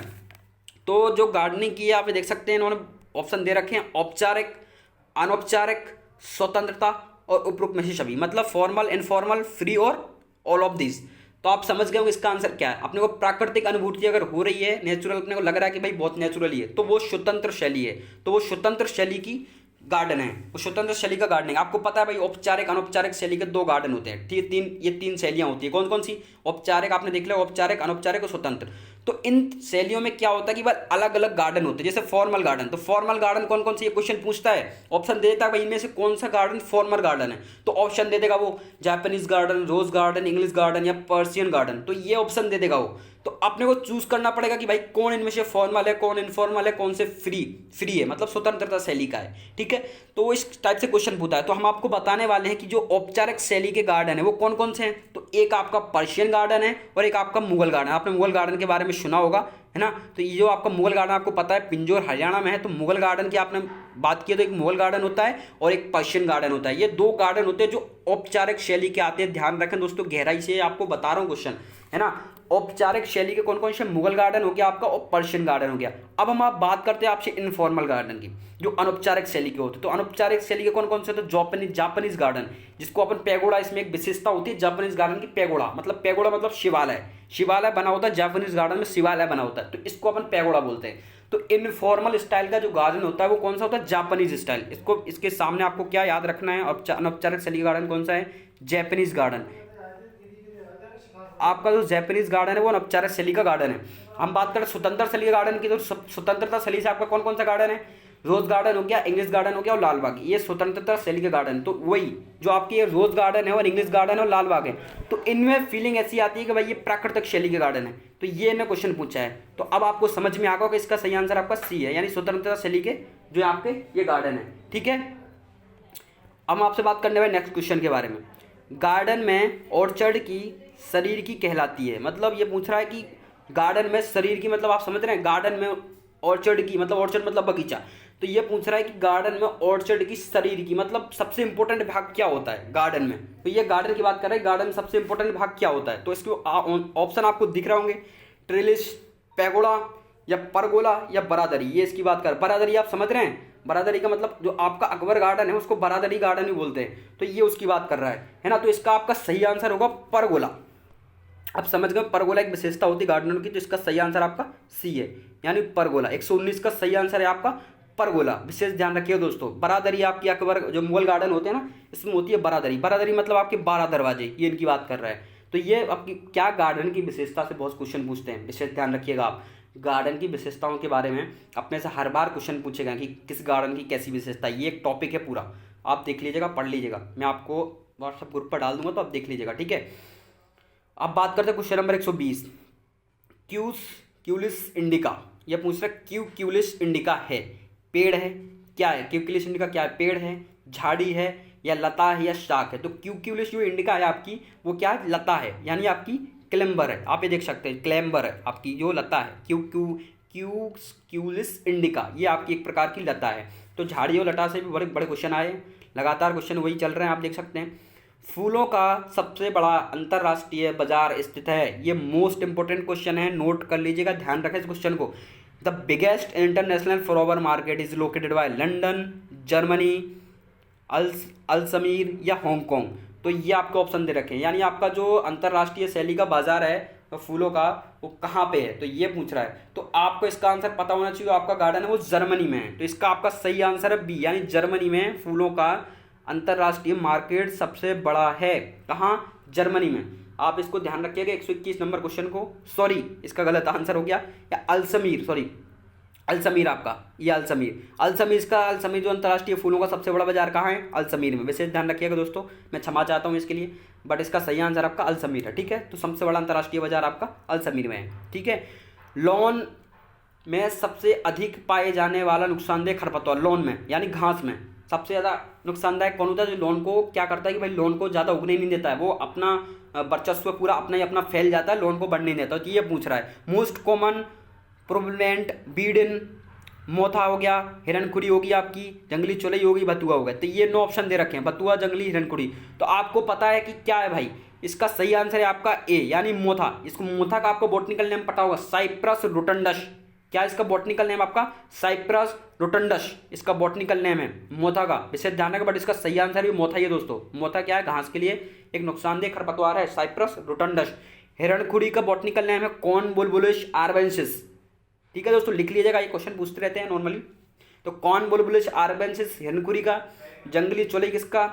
तो जो गार्डनिंग की है आप देख सकते हैं, इन्होंने ऑप्शन दे रखे हैं, औपचारिक, अनौपचारिक, स्वतंत्रता और उपरोक्त में से सभी, मतलब फॉर्मल, इनफॉर्मल, फ्री और ऑल ऑफ दिस। तो आप समझ गए होंगे इसका आंसर क्या है। अपने को प्राकृतिक अनुभूति अगर हो रही है, नेचुरल अपने को लग रहा है कि भाई बहुत नेचुरल ही है, तो वो स्वतंत्र शैली है, तो वो स्वतंत्र शैली की गार्डन है, वो स्वतंत्र शैली का गार्डनिंग। आपको पता है भाई औपचारिक अनौपचारिक शैली के दो गार्डन होते हैं, ठीक, ये तीन शैलियां होती है। कौन कौन सी? औपचारिक आपने देख लिया, औपचारिक, अनौपचारिक और स्वतंत्र। तो इन शैलियों में क्या होता है कि भाई अलग अलग गार्डन होते हैं। जैसे फॉर्मल गार्डन, तो फॉर्मल गार्डन कौन कौन सी, ये क्वेश्चन पूछता है, ऑप्शन दे देता है भाई इनमें से कौन सा गार्डन फॉर्मल गार्डन है, तो ऑप्शन दे देगा वो Japanese garden, rose garden, English garden या पर्शियन गार्डन, तो ये ऑप्शन दे देगा वो। तो अपने को चूज करना पड़ेगा कि भाई कौन इनमें से फॉर्मल है, कौन इनफॉर्मल है, कौन से फ्री है, मतलब स्वतंत्रता शैली का है, ठीक है। तो वो इस टाइप से क्वेश्चन पूछता है। तो हम आपको बताने वाले हैं कि जो औपचारिक शैली के गार्डन है वो कौन कौन से हैं। तो एक आपका पर्शियन गार्डन है और एक आपका मुगल गार्डन। आपने मुगल गार्डन के बारे में सुना होगा, है ना। तो ये जो आपका मुगल गार्डन आपको पता है पिंजौर हरियाणा में है। तो मुगल गार्डन की आपने बात की तो एक मुगल गार्डन होता है और एक पर्शियन गार्डन होता है। ये दो गार्डन होते हैं जो औपचारिक शैली के आते हैं। ध्यान रखें दोस्तों, गहराई से आपको बता रहा हूँ क्वेश्चन, है ना। औपचारिक शैली के कौन कौन से, मुगल गार्डन हो गया आपका और पर्शियन गार्डन हो गया। अब हम आप बात करते हैं आपसे इनफॉर्मल गार्डन की, जो अनौपचारिक शैली के होते हैं। तो अनौपचारिक शैली के कौन कौन से, तो जापानीज गार्डन, जिसको अपन पैगोडा, इसमें एक विशेषता होती है जापानीज गार्डन की, पैगोडा मतलब शिवालय, शिवालय बना होता है जापानीज गार्डन में, शिवालय बना होता है, तो इसको अपन पैगोडा बोलते हैं। तो इनफॉर्मल स्टाइल का जो गार्डन होता है वो कौन सा होता है, जापानीज स्टाइल। इसको इसके सामने आपको क्या याद रखना है, अनौपचारिक शैली गार्डन कौन सा है, जापानीज गार्डन। आपका जो जापानीज गार्डन है वो अनौपचारिक शैली का गार्डन है। हम बात करें स्वतंत्र शैली गार्डन की, तो स्वतंत्रता शैली से आपका कौन कौन सा गार्डन है, रोज गार्डन हो गया, इंग्लिश गार्डन हो गया और लाल बाग, ये स्वतंत्रता शैली के गार्डन। तो वही जो आपकी ये रोज गार्डन है और इंग्लिश गार्डन है और लाल बाग है, तो इनमें फीलिंग ऐसी आती है कि भाई ये प्राकृतिक शैली के गार्डन है। तो ये इन्हें क्वेश्चन पूछा है। तो अब आपको समझ में आ गया कि इसका सही आंसर आपका सी है, यानी स्वतंत्रता शैली के जो आपके ये गार्डन है, ठीक है। अब हम आपसे बात करने वाले नेक्स्ट क्वेश्चन के बारे में। गार्डन में ऑर्चर्ड की शरीर की कहलाती है, मतलब ये पूछ रहा है कि गार्डन में शरीर की, मतलब आप समझ रहे हैं, गार्डन में ऑर्चर्ड की, मतलब ऑर्चर्ड मतलब बगीचा। तो ये पूछ रहा है कि गार्डन में ऑर्चर्ड की शरीर की, मतलब सबसे इंपॉर्टेंट भाग क्या होता है गार्डन में। तो ये गार्डन की बात कर रहे हैं, गार्डन में सबसे इंपॉर्टेंट भाग क्या होता है। तो इसके ऑप्शन आपको दिख रहे होंगे, ट्रेलिस, पैगोडा या परगोला या बरादरी। ये इसकी बात कर, बरादरी आप समझ रहे हैं, बरादरी का मतलब जो आपका अकबर गार्डन है उसको बरादरी गार्डन भी बोलते हैं। तो ये उसकी बात कर रहा है ना। तो इसका आपका सही आंसर होगा परगोला। अब समझ गए, परगोला एक विशेषता होती है गार्डनों की, तो इसका सही आंसर आपका सी है, यानी परगोला। 119 का सही आंसर है आपका परगोला। विशेष ध्यान रखिए दोस्तों। बरादरी आपकी अकबर जो मुगल गार्डन होते हैं ना, इसमें होती है बरादरी। बरादरी मतलब आपके 12 दरवाजे, ये इनकी बात कर रहा है। तो ये आपकी क्या गार्डन की विशेषता से बहुत क्वेश्चन पूछते हैं, विशेष ध्यान रखिएगा आप। गार्डन की विशेषताओं के बारे में अपने से हर बार क्वेश्चन पूछेगा कि किस गार्डन की कैसी विशेषता है। ये एक टॉपिक है पूरा, आप देख लीजिएगा, पढ़ लीजिएगा। मैं आपको व्हाट्सएप ग्रुप पर डाल दूंगा, तो आप देख लीजिएगा, ठीक है। अब बात करते हैं क्वेश्चन नंबर 120। क्यूलिस इंडिका, ये पूछ रहा है क्यूलिस इंडिका है, पेड़ है, क्या है, क्यूलिस इंडिका क्या है, पेड़ है, झाड़ी है या लता है या शाख है। तो क्यूलिस जो इंडिका है आपकी वो क्या है, लता है, यानी आपकी क्लेम्बर है। आप ये देख सकते हैं, क्लेम्बर है आपकी जो लता है। क्यूलिस इंडिका ये आपकी एक प्रकार की लता है। तो झाड़ी और लता से भी बड़े बड़े क्वेश्चन आए, लगातार क्वेश्चन वही चल रहे हैं, आप देख सकते हैं। फूलों का सबसे बड़ा अंतर्राष्ट्रीय बाजार स्थित है, ये मोस्ट इंपोर्टेंट क्वेश्चन है, नोट कर लीजिएगा, ध्यान रखें इस क्वेश्चन को। The biggest international flower market is located by London, Germany, Aalsmeer या हांगकांग। तो ये आपके ऑप्शन दे रखे हैं, यानी आपका जो अंतर्राष्ट्रीय शैली का बाजार है फूलों का वो कहाँ पे है, तो ये पूछ रहा है। तो आपको इसका आंसर पता होना चाहिए, आपका गार्डन है वो जर्मनी में है। तो इसका आपका सही आंसर है बी, यानी जर्मनी में फूलों का अंतर्राष्ट्रीय मार्केट सबसे बड़ा है। कहाँ, जर्मनी में। आप इसको ध्यान रखिएगा 121 नंबर क्वेश्चन को। सॉरी, इसका गलत आंसर हो गया, या अल्समीर, सॉरी अल्समीर आपका, ये अल्समीर जो अंतर्राष्ट्रीय फूलों का सबसे बड़ा बाजार कहाँ है, अल्समीर में। वैसे ध्यान रखिएगा दोस्तों, मैं क्षमा चाहता हूँ इसके लिए, बट इसका सही आंसर आपका अल्समीर है, ठीक है। तो सबसे बड़ा अंतर्राष्ट्रीय बाजार आपका अल्समीर में है, ठीक है। लॉन में सबसे अधिक पाए जाने वाला नुकसानदेह खरपतवार, लॉन में यानी घास में सबसे ज़्यादा नुकसानदायक कौन होता है, जो लॉन को क्या करता है कि भाई लॉन को ज़्यादा उगने नहीं देता है, वो अपना वर्चस्व पूरा अपना ही अपना फैल जाता है, लॉन को बढ़ने नहीं देता। तो ये पूछ रहा है मोस्ट कॉमन प्रोमिनेंट बीड इन मोथा हो गया, हिरणखुरी होगी आपकी, जंगली चौलाई होगी, बथुआ हो गया। तो ये 9 ऑप्शन दे रखे हैं, बथुआ, जंगली, हिरणखुरी। तो आपको पता है कि क्या है भाई, इसका सही आंसर है आपका ए यानी मोथा। इसको मोथा का आपको बॉटनिकल नेम पता होगा, साइप्रस रोटंडस। क्या इसका बॉटनिकल नेम आपका साइप्रस रोटंडस, इसका बॉटनिकल नेम है मोथा का, विशेष ध्यान रखना। बट इसका सही आंसर भी मोथा ही है दोस्तों। मोथा क्या है, घास के लिए एक नुकसानदेह खरपतवार है, साइप्रस रोटंडस। हिरणखुरी का बॉटनिकल नेम है कॉर्न बुलबुलिश आर्बेंसिस। ठीक है दोस्तों, लिख लीजिएगा, ये क्वेश्चन पूछते रहते हैं नॉर्मली। तो कॉर्न बुलबुलिश आर्बेंसिस हिरणखुरी का। जंगली चौलाई किसका,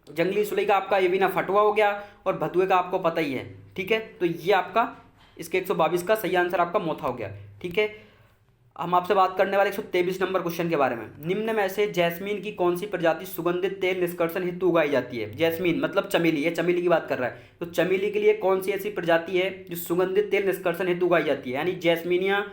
जंगली चौलाई का आपका एविना फटुआ हो गया, और भतुए का आपको पता ही है। ठीक है, तो ये आपका इसके 122 का सही आंसर आपका मोथा हो गया। ठीक है, हम आपसे बात करने वाले 123 नंबर क्वेश्चन के बारे में। निम्न में से जैस्मीन की कौन सी प्रजाति सुगंधित तेल निष्कर्षण हेतु उगाई जाती है। जैस्मीन मतलब चमेली, ये चमेली की बात कर रहा है। तो चमेली के लिए कौन सी ऐसी प्रजाति है जो सुगंधित तेल निष्कर्षण हेतु उगाई जाती है, यानी जैस्मीनिया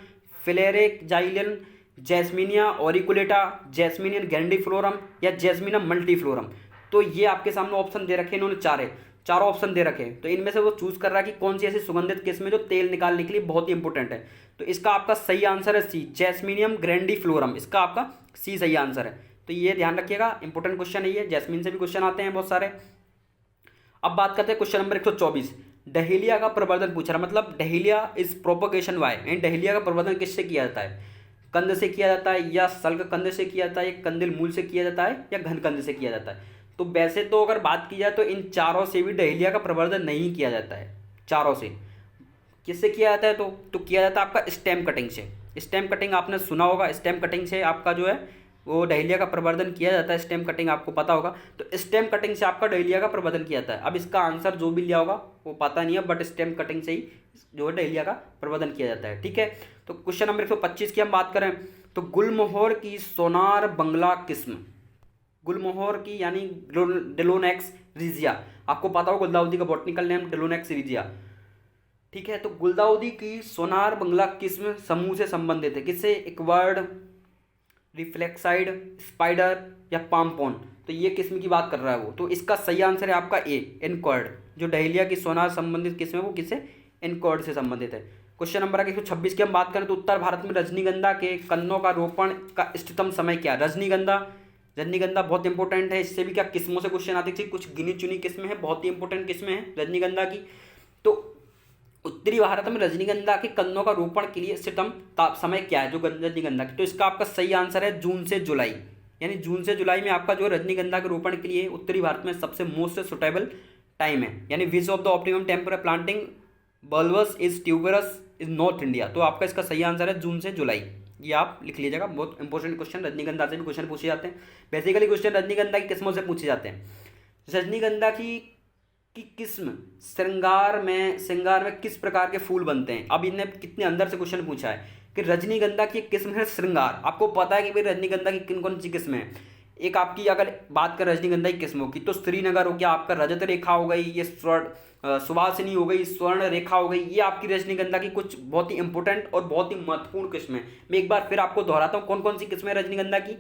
फिलेरेक्जाइलियन, जैस्मीनिया ऑरिकुलेटा, जैस्मीनियन ग्रैंडिफ्लोरम या जैस्मीनियम मल्टीफ्लोरम। तो ये आपके सामने ऑप्शन दे रखे हैं इन्होंने, चारों ऑप्शन दे रखे हैं। तो इनमें से वो चूज कर रहा है कि कौन सी ऐसी सुगंधित किस्म है जो तेल निकालने के लिए बहुत ही इंपॉर्टेंट है। तो इसका आपका सही आंसर है सी, जैस्मीनियम ग्रैंडिफ्लोरम, इसका आपका सी सही आंसर है। तो ये ध्यान रखिएगा, इंपॉर्टेंट क्वेश्चन है ये, जैस्मीन से भी क्वेश्चन आते हैं बहुत सारे। अब बात करते हैं क्वेश्चन नंबर 124। डहेलिया का प्रवर्धन पूछ रहा, मतलब डहेलिया इज प्रोपोगेशन वाई, यानी डहेलिया का प्रवर्धन किससे किया जाता है, कंद से किया जाता है या सल्क कंद से किया जाता है या कंदिल मूल से किया जाता है या घन कंद से किया जाता है। तो वैसे तो अगर बात की जाए तो इन चारों से भी डहेलिया का प्रवर्धन नहीं किया जाता है। चारों से किससे किया जाता है, तो किया जाता है आपका स्टेम कटिंग से। स्टेम कटिंग आपने सुना होगा, स्टेम कटिंग से आपका जो है वो डहेलिया का प्रवर्धन किया जाता है। स्टेम कटिंग आपको पता होगा, तो स्टेम कटिंग से आपका डहेलिया का प्रवर्धन किया जाता है। अब इसका आंसर जो भी लिया होगा वो पता नहीं है, बट स्टेम कटिंग से ही जो है डहेलिया का प्रवर्धन किया जाता है। ठीक है, तो क्वेश्चन नंबर 125 की हम बात करें तो गुलमोहर की सोनार बंगला किस्म, गुलमोहर की यानी डेलोनेक्स रिजिया, आपको पता होगा गुलदाउदी का बॉटनिकल नेम डेलोनेक्स रिजिया। ठीक है, तो गुलदाउदी की सोनार बंगला किस्म समूह से संबंधित है, किससे, इक्वर्ड, रिफ्लेक्साइड, स्पाइडर या पाम्पोन। तो ये किस्म की बात कर रहा है वो। तो इसका सही आंसर है आपका ए, इनकॉर्ड। जो डहेलिया की सोनार संबंधित किस्म है वो किससे, इनकॉर्ड से संबंधित है। क्वेश्चन नंबर 126 की हम बात करें तो उत्तर भारत में रजनीगंधा के कन्नों का रोपण का इष्टतम समय क्या। रजनीगंधा बहुत इंपॉर्टेंट है, इससे भी क्या किस्मों से क्वेश्चन आते हैं, कुछ गिनी चुनी किस्में हैं, बहुत ही इंपॉर्टेंट किस्में हैं रजनीगंधा की। तो उत्तरी भारत में रजनीगंधा के कन्नों का रोपण के लिए इष्टतम समय क्या है जो रजनीगंधा की। तो इसका आपका सही आंसर है जून से जुलाई, यानी जून से जुलाई में आपका जो रजनीगंधा के रोपण के लिए उत्तरी भारत में सबसे मोस्ट सुटेबल टाइम है। यानी which of the optimum time for planting bulbs is tuberous is north India. तो आपका इसका सही आंसर है जून से जुलाई, ये आप लिख लीजिएगा। बहुत इंपॉर्टेंट क्वेश्चन, रजनीगंधा से भी क्वेश्चन पूछे जाते हैं। बेसिकली क्वेश्चन रजनीगंधा की किस्मों से पूछे जाते हैं। रजनीगंधा की किस्म श्रृंगार में किस प्रकार के फूल बनते हैं। अब इन्हें कितने अंदर से क्वेश्चन पूछा है कि रजनीगंधा की एक किस्म है श्रृंगार। आपको पता है कि भाई रजनीगंधा की किन कौन सी किस्में हैं। एक आपकी अगर बात करें रजनीगंधा की किस्मों की तो श्रीनगर हो गया, आपका रजत रेखा हो गई, ये सुवासिनी हो गई, स्वर्ण रेखा हो गई। ये आपकी रजनीगंधा की कुछ बहुत ही इंपॉर्टेंट और बहुत ही महत्वपूर्ण किस्में। मैं एक बार फिर आपको दोहराता हूँ कौन कौन सी किस्में रजनीगंधा की।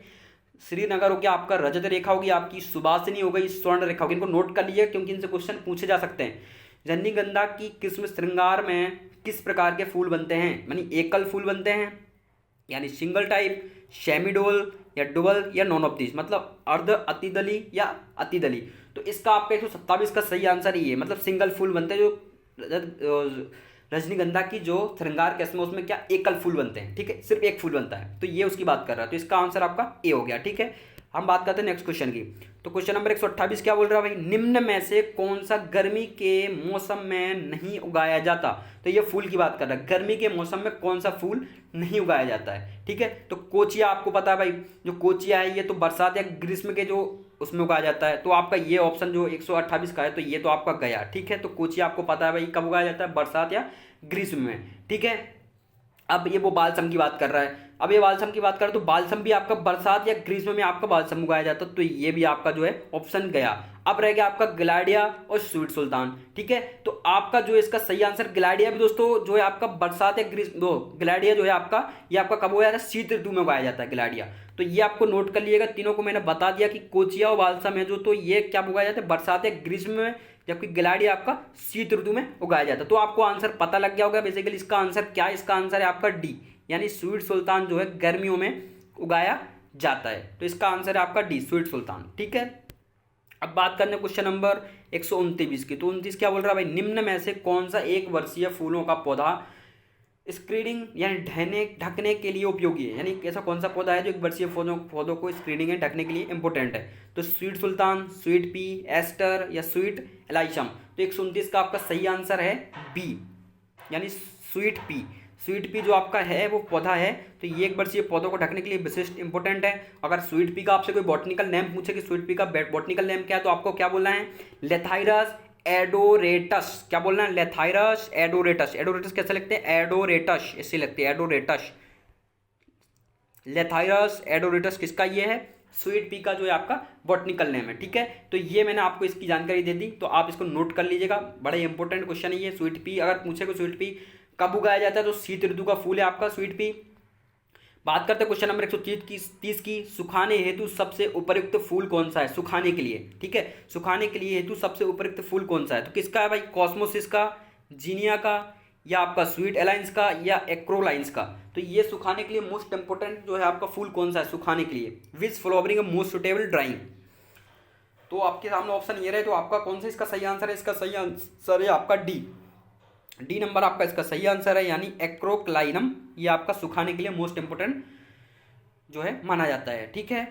श्रीनगर हो गया, आपका रजत रेखा होगी, आपकी सुवासिनी हो गई, स्वर्ण रेखा होगी। इनको नोट कर लीजिए क्योंकि इनसे क्वेश्चन पूछे जा सकते हैं। रजनीगंधा की किस्म श्रृंगार में किस प्रकार के फूल बनते हैं, यानी एकल फूल बनते हैं, यानी सिंगल टाइप, सेमीडोल या डुबल या नॉन ऑफ दिस, मतलब अर्ध अतिदली या अतिदली। तो इसका आपका 127 का सही आंसर ये है, मतलब सिंगल फूल बनते हैं जो रजनीगंधा की जो श्रृंगार किस्म है उसमें क्या एकल फूल बनते हैं। ठीक है, सिर्फ एक फूल बनता है, तो ये उसकी बात कर रहा है। तो इसका आंसर आपका ए हो गया। ठीक है, हम बात करते हैं नेक्स्ट क्वेश्चन की। तो क्वेश्चन नंबर 128 क्या बोल रहा है भाई, निम्न में से कौन सा गर्मी के मौसम में नहीं उगाया जाता। तो ये फूल की बात कर रहा है, गर्मी के मौसम में कौन सा फूल नहीं उगाया जाता है। ठीक है, तो कोचिया आपको पता है भाई, जो कोचिया है ये तो बरसात या ग्रीष्म के जो उसमें उगाया जाता है। तो आपका ये ऑप्शन जो 128 का है तो ये तो आपका गया। ठीक है, तो कोचिया आपको पता है भाई कब उगाया जाता है, बरसात या ग्रीष्म में। ठीक है, अब ये वो बालसम की बात कर रहा है। अब ये बालसम की बात करें तो बालसम भी आपका बरसात या ग्रीष्म में आपका बालसम उगाया जाता है। तो ये भी आपका जो है ऑप्शन गया। अब रह गया आपका गिलाडिया और स्वीट सुल्तान। ठीक है, तो आपका जो इसका सही आंसर गिलाडिया भी दोस्तों जो है आपका बरसात या ग्रीष्म, गिलाडिया जो है आपका ये आपका कब उगाया जाता है, शीत ऋतु में उगाया जाता है गिलाडिया। तो ये आपको नोट कर लीजिएगा, तीनों को मैंने बता दिया कि कोचिया और बालसम है जो, तो ये क्या उगाया जाता है बरसात या ग्रीष्म में, जबकि गिलाडिया आपका शीत ऋतु में उगाया जाता है। तो आपको आंसर पता लग गया होगा बेसिकली इसका आंसर क्या है। इसका आंसर है आपका डी, यानी स्वीट सुल्तान जो है गर्मियों में उगाया जाता है। तो इसका आंसर है आपका डी, स्वीट सुल्तान। ठीक है, अब बात करने क्वेश्चन नंबर 129 की। तो 29 क्या बोल रहा है भाई, निम्न में से कौन सा एक वर्षीय फूलों का पौधा स्क्रीनिंग यानी ढकने के लिए उपयोगी है, यानी ऐसा कौन सा पौधा है जो एक वर्षीय पौधों को स्क्रीनिंग या ढकने के लिए इंपॉर्टेंट है। तो स्वीट सुल्तान, स्वीट पी, एस्टर या स्वीट एलाइशम। तो 129 का आपका सही आंसर है बी, यानी स्वीट पी। स्वीट पी जो आपका है वो पौधा है, तो ये एक वर्षीय पौधों को ढकने के लिए विशिष्ट इंपॉर्टेंट है। अगर स्वीट पी का आपसे कोई बॉटनिकल नेम पूछे कि स्वीट पी का बॉटनिकल नेम क्या है, तो आपको क्या बोलना है, लेथाइरस एडोरेटस। क्या बोलना है, लेथाइरस एडोरेटस। एडोरेटस कैसे लिखते हैं, एडोरेटस ऐसे लिखते हैं, एडोरेटस। लेथाइरस एडोरेटस किसका ये है, स्वीट पी का जो है आपका बॉटनिकल नेम है। ठीक है, तो ये मैंने आपको इसकी जानकारी दे दी, तो आप इसको नोट कर लीजिएगा, बड़ा इंपॉर्टेंट क्वेश्चन है ये। स्वीट पी अगर पूछे को स्वीट पी कब उगाया जाता है, तो शीत ऋतु का फूल है आपका स्वीट पी। बात करते हैं क्वेश्चन नंबर 130 की, सुखाने हेतु सबसे उपयुक्त फूल कौन सा है, सुखाने के लिए। ठीक है, सुखाने के लिए हेतु सबसे उपयुक्त फूल कौन सा है, तो किसका है भाई, कॉस्मोसिस का, जीनिया का, या आपका स्वीट एलाइंस का, या एक्रोलाइंस का। तो ये सुखाने के लिए मोस्ट इंपोर्टेंट जो है आपका फूल कौन सा है सुखाने के लिए, विच फ्लावरिंग मोस्ट सुटेबल ड्राइंग। तो आपके सामने ऑप्शन ये रहे, तो आपका कौन सा इसका सही आंसर है, इसका सही आंसर है आपका डी नंबर आपका इसका सही आंसर है, यानी एक्रोक्लाइनम। ये आपका सुखाने के लिए मोस्ट इंपोर्टेंट जो है माना जाता है। ठीक है,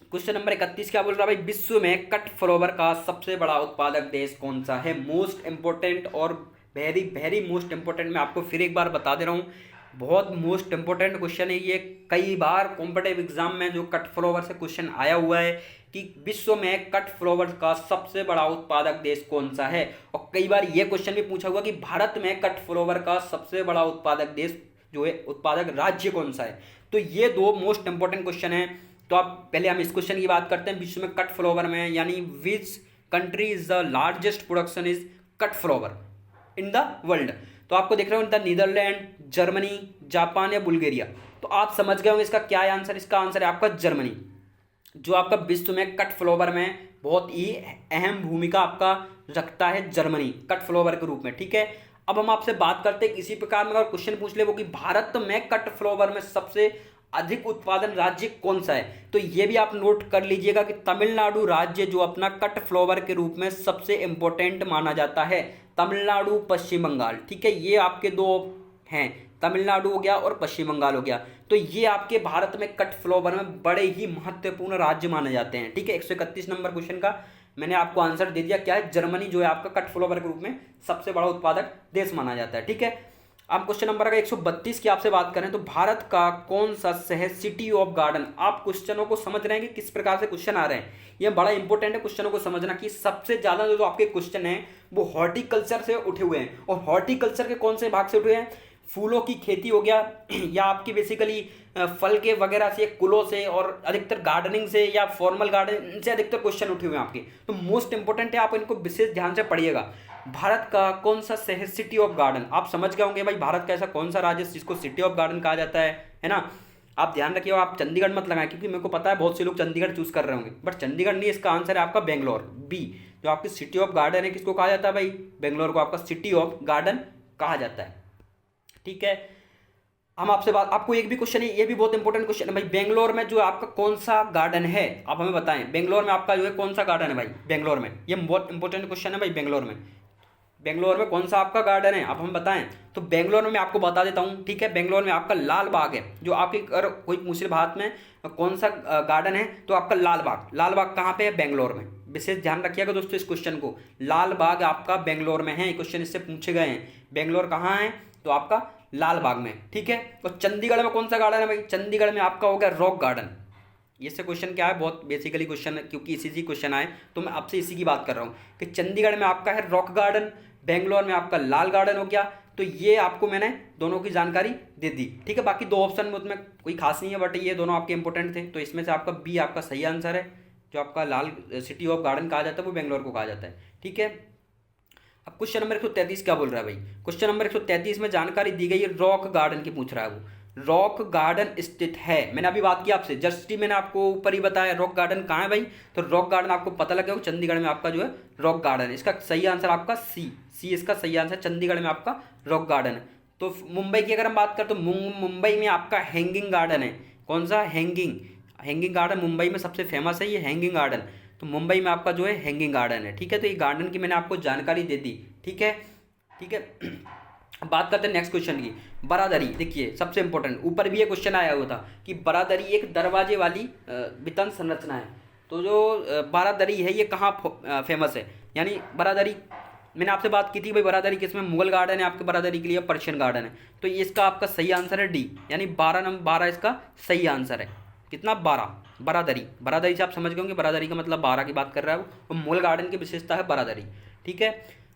क्वेश्चन नंबर 31 क्या बोल रहा है भाई, विश्व में कट फ्लावर का सबसे बड़ा उत्पादक देश कौन सा है। मोस्ट इंपोर्टेंट और वेरी वेरी मोस्ट इंपोर्टेंट, मैं आपको फिर एक बार बता दे रहा हूँ, बहुत मोस्ट इंपोर्टेंट क्वेश्चन है ये। कई बार कॉम्पिटेटिव एग्जाम में जो कट फ्लावर से क्वेश्चन आया हुआ है कि विश्व में कट फ्लावर का सबसे बड़ा उत्पादक देश कौन सा है, और कई बार ये क्वेश्चन भी पूछा हुआ कि भारत में कट फ्लावर का सबसे बड़ा उत्पादक देश जो है उत्पादक राज्य कौन सा है। तो ये दो मोस्ट इंपोर्टेंट क्वेश्चन है। तो आप पहले हम इस क्वेश्चन की बात करते हैं, विश्व में कट फ्लावर में, यानी which country is the largest production is cut flower in the world. तो आपको देख रहे हो द नीदरलैंड, जर्मनी, जापान या बुल्गारिया। तो आप समझ गए होंगे इसका क्या है आंसर, इसका आंसर है आपका जर्मनी, जो आपका विश्व में कट फ्लावर में बहुत ही अहम भूमिका आपका रखता है जर्मनी, कट फ्लावर के रूप में। ठीक है, अब हम आपसे बात करते हैं किसी प्रकार में अगर क्वेश्चन पूछ ले वो कि भारत में कट फ्लावर में सबसे अधिक उत्पादन राज्य कौन सा है, तो ये भी आप नोट कर लीजिएगा कि तमिलनाडु राज्य जो अपना कट फ्लावर के रूप में सबसे इंपॉर्टेंट माना जाता है, तमिलनाडु, पश्चिम बंगाल। ठीक है, ये आपके दो हैं, तमिलनाडु हो गया और पश्चिम बंगाल हो गया। तो ये आपके भारत में कट फ्लावर में बड़े ही महत्वपूर्ण राज्य माने जाते हैं। ठीक है, 131 नंबर क्वेश्चन का मैंने आपको आंसर दे दिया, क्या है, जर्मनी जो है आपका कट फ्लावर के रूप में सबसे बड़ा उत्पादक देश माना जाता है। ठीक है, अब क्वेश्चन नंबर अगर 132 की आपसे बात करें, तो भारत का कौन सा शहर सिटी ऑफ गार्डन। आप क्वेश्चनों को समझ रहे हैं कि किस प्रकार से क्वेश्चन आ रहे हैं, ये बड़ा इंपॉर्टेंट है क्वेश्चनों को समझना कि सबसे ज्यादा जो आपके क्वेश्चन हैं वो हॉर्टिकल्चर से उठे हुए हैं। और हॉर्टिकल्चर के कौन से भाग से उठे हैं, फूलों की खेती हो गया, या आपकी बेसिकली फल के वगैरह से, कुलों से, और अधिकतर गार्डनिंग से या फॉर्मल गार्डन से अधिकतर क्वेश्चन उठे हुए हैं आपके। तो मोस्ट इंपोर्टेंट है, आप इनको विशेष ध्यान से पढ़िएगा। भारत का कौन सा शहर सिटी ऑफ गार्डन, आप समझ गए होंगे भाई भारत का ऐसा कौन सा राज्य जिसको सिटी ऑफ गार्डन कहा जाता है ना। आप ध्यान रखिए, आप चंडीगढ़ मत लगाएं, क्योंकि मेरे को पता है बहुत से लोग चंडीगढ़ चूज कर रहे होंगे, बट चंडीगढ़ नहीं, इसका आंसर है आपका बेंगलोर, बी। जो आपकी सिटी ऑफ गार्डन है किसको कहा जाता है भाई, बेंगलोर को आपका सिटी ऑफ गार्डन कहा जाता है। ठीक है, हम आपसे बात, आपको एक भी क्वेश्चन है, ये भी बहुत इंपॉर्टेंट क्वेश्चन है भाई, बेंगलोर में जो आपका कौन सा गार्डन है, आप हमें बताएं, बेंगलोर में आपका जो है कौन सा गार्डन है भाई बेंगलोर में, ये बहुत इंपॉर्टेंट क्वेश्चन है भाई। बेंगलोर में कौन सा आपका गार्डन है, आप हमें बताएं। तो बेंगलोर में मैं आपको बता देता हूं, ठीक है, बेंगलोर में आपका लाल बाग है। जो आपके अगर कोई पूछ रहे भारत में कौन सा गार्डन है, तो आपका लाल बाग। लाल बाग कहाँ पे है, बेंगलोर में। विशेष ध्यान रखिएगा दोस्तों इस क्वेश्चन को, लाल बाग आपका बेंगलोर में है, क्वेश्चन इससे पूछे गए हैं। बेंगलोर कहाँ है, तो आपका लाल बाग में। ठीक है, और चंडीगढ़ में कौन सा गार्डन है भाई, चंडीगढ़ में आपका हो गया रॉक गार्डन। ये से क्वेश्चन क्या है, बहुत बेसिकली क्वेश्चन है, क्योंकि इसी क्वेश्चन आए तो मैं आपसे इसी की बात कर रहा हूँ कि चंडीगढ़ में आपका है रॉक गार्डन, बेंगलोर में आपका लाल गार्डन हो गया। तो ये आपको मैंने दोनों की जानकारी दे दी। ठीक है, बाकी दो ऑप्शन में उसमें कोई खास नहीं है, बट ये दोनों आपके इंपॉर्टेंट थे, तो इसमें से आपका बी आपका सही आंसर है। जो आपका लाल सिटी ऑफ गार्डन कहा जाता है वो बेंगलोर को कहा जाता है। ठीक है, अब क्वेश्चन नंबर 133 क्या बोल रहा है भाई, क्वेश्चन नंबर 133 में जानकारी दी गई है रॉक गार्डन की पूछ रहा है वो। रॉक गार्डन स्थित है, मैंने अभी बात की आपसे, जस्ट ही मैंने आपको ऊपर ही बताया रॉक गार्डन कहाँ है भाई। तो रॉक गार्डन आपको पता लग गया चंडीगढ़ में आपका जो है रॉक गार्डन, इसका सही आंसर आपका सी इसका सही आंसर, चंडीगढ़ में आपका रॉक गार्डन है। तो मुंबई की अगर हम बात करें तो मुंबई में आपका हैंगिंग गार्डन है। कौन सा? हैंगिंग गार्डन मुंबई में सबसे फेमस है ये हैंगिंग गार्डन। तो मुंबई में आपका जो है हैंगिंग गार्डन है। ठीक है, तो ये गार्डन की मैंने आपको जानकारी दे दी। ठीक है, ठीक है। अब बात करते हैं नेक्स्ट क्वेश्चन की। बरादरी, देखिए सबसे इंपॉर्टेंट, ऊपर भी ये क्वेश्चन आया हुआ था कि बरादरी एक दरवाजे वाली वितरण संरचना है। तो जो बरादरी है ये कहाँ फेमस है? यानी बरादरी मैंने आपसे बात की थी भाई, बरादरी किसमें? मुगल गार्डन है आपके बरादरी के लिए, पर्शियन गार्डन है। तो ये इसका आपका सही आंसर है डी, यानी 12 इसका सही आंसर है। कितना? 12। बरादरी से आप समझ गए होंगे, बरादरी का मतलब 12 की बात कर रहा है वो, और मुगल गार्डन की विशेषता है बरादरी। ठीक है,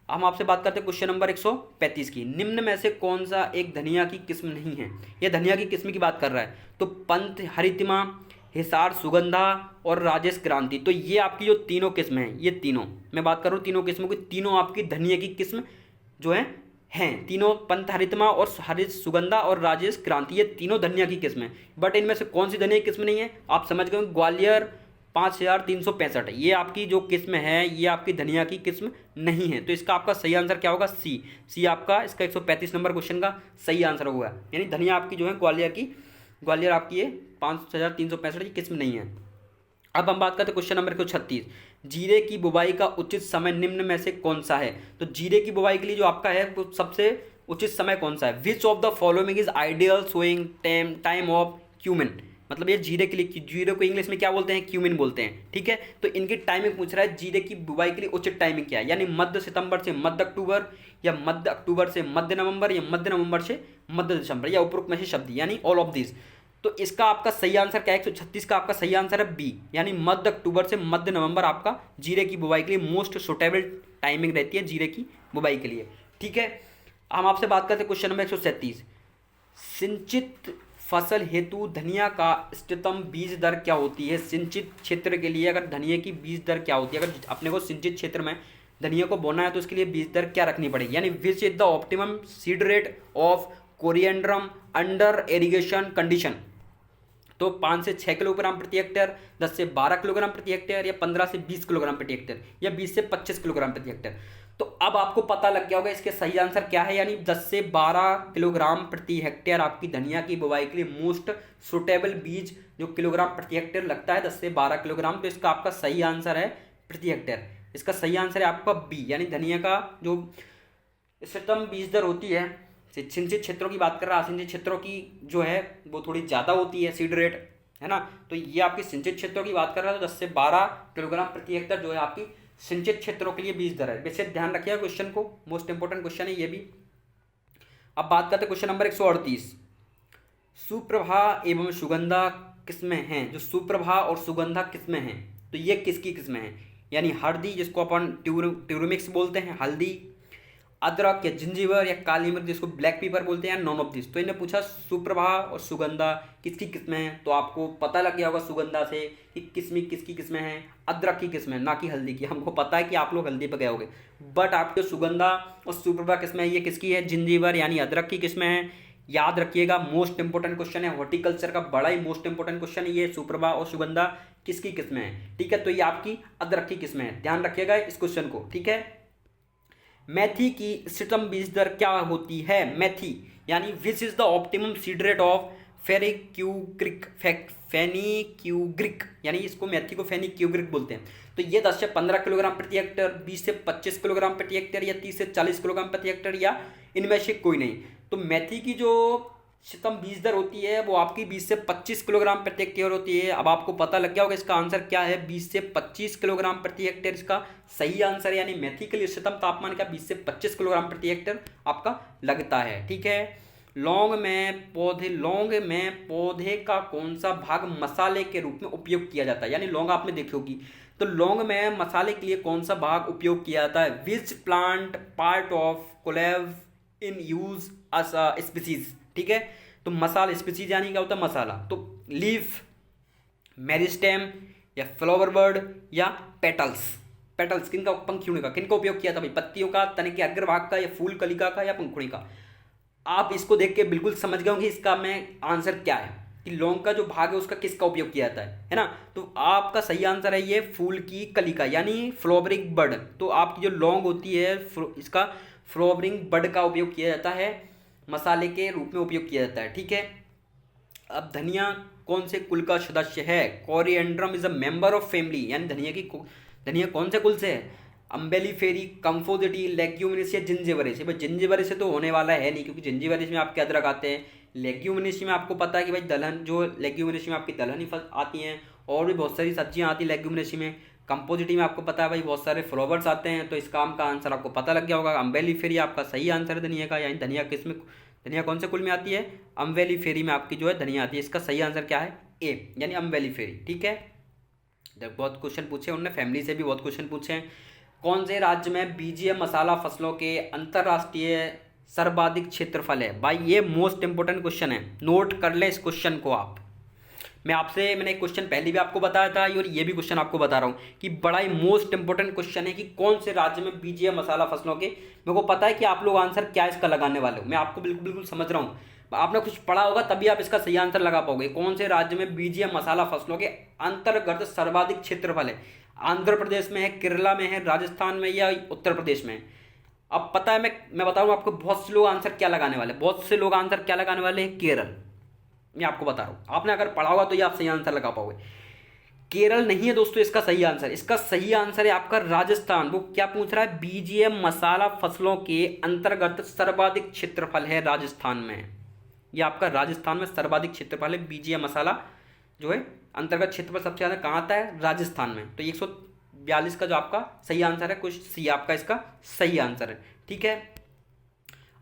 हम आपसे बात करते हैं क्वेश्चन नंबर 135 की। निम्न में से कौन सा एक धनिया की किस्म नहीं है? ये धनिया की किस्म की बात कर रहा है। तो पंत हरितिमा, हिसार सुगंधा और राजेश क्रांति। तो ये आपकी जो तीनों किस्म हैं, ये तीनों मैं बात कर रहा हूँ तीनों किस्मों की, तीनों आपकी धनिया की किस्म जो हैं तीनों, पंत हरितमा और हरीश सुगंधा और राजेश क्रांति, ये तीनों धनिया की किस्म है। बट इनमें से कौन सी धनिया की किस्म नहीं है? आप समझ गए, ग्वालियर 5365 है, ये आपकी जो किस्म है ये आपकी धनिया की किस्म नहीं है। तो इसका आपका सही आंसर क्या होगा? सी आपका इसका 135 नंबर क्वेश्चन का सही आंसर होगा। यानी धनिया आपकी जो है ग्वालियर आपकी ये 5365 की किस्म नहीं है। अब हम बात करते हैं क्वेश्चन नंबर 136। जीरे की बुवाई का उचित समय निम्न में से कौन सा है? तो जीरे की बुवाई के लिए जो आपका है वो सबसे उचित समय कौन सा है? Which of the following is ideal sowing time of cumin. मतलब ये जीरे के लिए, जीरे को इंग्लिश में क्या बोलते हैं? क्यूमिन बोलते हैं। ठीक है, तो इनकी टाइमिंग पूछ रहा है, जीरे की बुवाई के लिए उचित टाइमिंग क्या है? यानी मध्य सितंबर से मध्य अक्टूबर, या मध्य अक्टूबर से मध्य नवंबर, या मध्य नवंबर से मध्य दिसंबर, या उपरोक्त में से शब्द, यानी ऑल ऑफ दिस। तो इसका आपका सही आंसर क्या है? 136 का आपका सही आंसर है बी, यानी मध्य अक्टूबर से मध्य नवंबर आपका जीरे की बुवाई के लिए मोस्ट सुटेबल टाइमिंग रहती है जीरे की बुवाई के लिए। ठीक है, हम आपसे बात करते हैं क्वेश्चन नंबर 137। सिंचित फसल हेतु धनिया का इष्टतम बीज दर क्या होती है? सिंचित क्षेत्र के लिए अगर धनिया की बीज दर क्या होती है? अगर अपने को सिंचित क्षेत्र में धनिया को बोना है तो उसके लिए बीज दर क्या रखनी पड़ेगी? यानी which is the optimum seed rate of coriandrum under irrigation condition. तो 5 से 6 किलोग्राम प्रति हेक्टेयर, 10 से 12 किलोग्राम प्रति हेक्टेयर, या 15 से 20 किलोग्राम प्रति हेक्टेयर, या 20 से 25 किलोग्राम प्रति हेक्टेयर। तो अब आपको पता लग गया होगा इसके सही आंसर क्या है। यानी 10 से 12 किलोग्राम प्रति हेक्टेयर आपकी धनिया की बुवाई के लिए मोस्ट सुटेबल बीज जो किलोग्राम प्रति हेक्टेयर लगता है 10 से 12 किलोग्राम। तो इसका आपका सही आंसर है प्रति हेक्टेयर। इसका सही आंसर है आपका बी, यानी धनिया का जो इष्टतम बीज दर होती है, सिंचित क्षेत्रों की बात कर रहा है, असिंचित क्षेत्रों की जो है वो थोड़ी ज़्यादा होती है सीड रेट, है ना। तो ये आपकी सिंचित क्षेत्रों की बात कर रहा है, तो 10 से 12 किलोग्राम प्रति हेक्टेयर जो है आपकी सिंचित क्षेत्रों के लिए बीज दर है। वैसे ध्यान रखिएगा क्वेश्चन को, मोस्ट इंपोर्टेंट क्वेश्चन है ये भी। अब बात करते हैं क्वेश्चन नंबर 138। सुप्रभा एवं सुगंधा किस्में हैं। जो सुप्रभा और सुगंधा किस्में हैं तो ये किसकी किस्में हैं? यानी हल्दी, जिसको अपन ट्यूरमिक्स बोलते हैं, हल्दी, अदरक या जिंजीवर या काली मिर्च जिसको ब्लैक पेपर बोलते हैं, नॉन ऑफ दिस। तो इन्हें पूछा सुप्रभा और सुगंधा किसकी किस्में हैं, तो आपको पता लग गया होगा सुगंधा से कि किसकी किस्में हैं, अदरक की किस्में, ना कि हल्दी की। हमको पता है कि आप लोग हल्दी पे गए होगे, बट आपके सुगंधा और सुप्रभा किस्में ये किसकी है? जिंजीवर यानी अदरक की किस्में हैं। याद रखिएगा, मोस्ट इंपोर्टेंट क्वेश्चन है, हॉर्टिकल्चर का बड़ा ही मोस्ट इंपोर्टेंट क्वेश्चन है ये, सुप्रभा और सुगंधा किसकी किस्में हैं। ठीक है, तो ये आपकी अदरक की किस्में हैं, ध्यान रखिएगा इस क्वेश्चन को। ठीक है, मेथी की इष्टतम बीज दर क्या होती है? मेथी यानी which is the optimum seed rate of fenugreek, यानी इसको मेथी को फेनिक्यूग्रिक बोलते हैं। तो ये 10 से 15 किलोग्राम प्रति हेक्टेयर, 20 से 25 किलोग्राम प्रति हेक्टेयर, या 30 से 40 किलोग्राम प्रति हेक्टेयर, या इनमें से कोई नहीं। तो मेथी की जो इष्टतम बीज दर होती है वो आपकी 20 से 25 किलोग्राम प्रति हेक्टेयर होती है। अब आपको पता लग गया होगा इसका आंसर क्या है, 20 से 25 किलोग्राम प्रति हेक्टेयर इसका सही आंसर है। यानी मेथी के लिए इष्टतम तापमान का 20 से 25 किलोग्राम प्रति हेक्टेयर आपका लगता है। ठीक है, लौंग में पौधे का कौन सा भाग मसाले के रूप में उपयोग किया जाता है? यानी लौंग आपने देखी होगी, तो लौंग में मसाले के लिए कौन सा भाग उपयोग किया जाता है? Which plant part of clove in use as a species. ठीक है, तो मसाला स्पीसीज यानी क्या होता है? मसाला। तो लीफ, मेरिस्टेम, या फ्लावर बर्ड, या पेटल्स किनका, पंखुड़ी का, किनका उपयोग किया था भाई? पत्तियों का, तने के अग्रभाग का, या फूल कलिका का, या पंखुड़ी का। आप इसको देख के बिल्कुल समझ गए होंगे इसका मैं आंसर क्या है, कि लौंग का जो भाग है उसका किसका उपयोग किया जाता है ना। तो आपका सही आंसर है ये फूल की कलिका यानी फ्लावरिंग बड। तो आपकी जो लौंग होती है इसका फ्लावरिंग बड का उपयोग किया जाता है मसाले के रूप में उपयोग किया जाता है। ठीक है, अब धनिया कौन से कुल का सदस्य है? Coriandrum is a member of family, यानी धनिया कौन से कुल से है? अम्बेलिफेरी, कंफोजिटी, लेग्यूमिनेसी या जिंजिबेरेसी। भाई जिंजिबेरेसी तो होने वाला है नहीं, क्योंकि जिंजिबेरेसी में आपके अदरक आते हैं। लेग्यूमिनेसी में आपको पता है कि भाई दलहन, जो लेग्यूमिनेसी में आपकी दलहन ही आती हैं, और भी बहुत सारी सब्जियां आती हैं लेग्यूमिनेसी में। कंपोजिटी में आपको पता है भाई बहुत सारे फ्लावर्स आते हैं। तो इसका आपका आंसर आपको पता लग गया होगा, अम्बेलिफेरी आपका सही आंसर है धनिया का। यानी धनिया कौन से कुल में आती है? अम्बेलिफेरी में आपकी जो है धनिया आती है। इसका सही आंसर क्या है? ए, यानी अम्बेलिफेरी। ठीक है, जब बहुत क्वेश्चन पूछे उन्होंने, फैमिली से भी बहुत क्वेश्चन पूछे हैं। कौन से राज्य में बीजीएम मसाला फसलों के अंतर्राष्ट्रीय सर्वाधिक क्षेत्रफल है? भाई ये मोस्ट इंपोर्टेंट क्वेश्चन है, नोट कर ले इस क्वेश्चन को आप। मैंने एक क्वेश्चन पहले भी आपको बताया था, और ये भी क्वेश्चन आपको बता रहा हूँ कि बड़ा ही मोस्ट इंपोर्टेंट क्वेश्चन है कि कौन से राज्य में बीजीएम मसाला फसलों के। मेरे को पता है कि आप लोग आंसर क्या इसका लगाने वाले हो, मैं आपको बिल्कुल बिल्कुल समझ रहा हूँ। आपने कुछ पढ़ा होगा तभी आप इसका सही आंसर लगा पाओगे। कौन से राज्य में बीजीएम मसाला फसलों के अंतर्गत सर्वाधिक क्षेत्रफल है? आंध्र प्रदेश में है, केरला में है, राजस्थान में या उत्तर प्रदेश में? अब पता है, मैं बताऊँ आपको, बहुत से लोग आंसर क्या लगाने वाले, हैं केरल। मैं आपको बता रहा हूँ, आपने अगर पढ़ा होगा तो ये आप सही आंसर लगा पाओगे। केरल नहीं है दोस्तों इसका सही आंसर। इसका सही आंसर है आपका राजस्थान। वो क्या पूछ रहा है? बीजीएम मसाला फसलों के अंतर्गत सर्वाधिक क्षेत्रफल है राजस्थान में। ये आपका राजस्थान में सर्वाधिक क्षेत्रफल है बीजीएम मसाला जो है अंतर्गत क्षेत्रफल सबसे ज़्यादा कहाँ आता है? राजस्थान में। तो 142 का जो आपका सही आंसर है, कुछ सी आपका इसका सही आंसर है। ठीक है,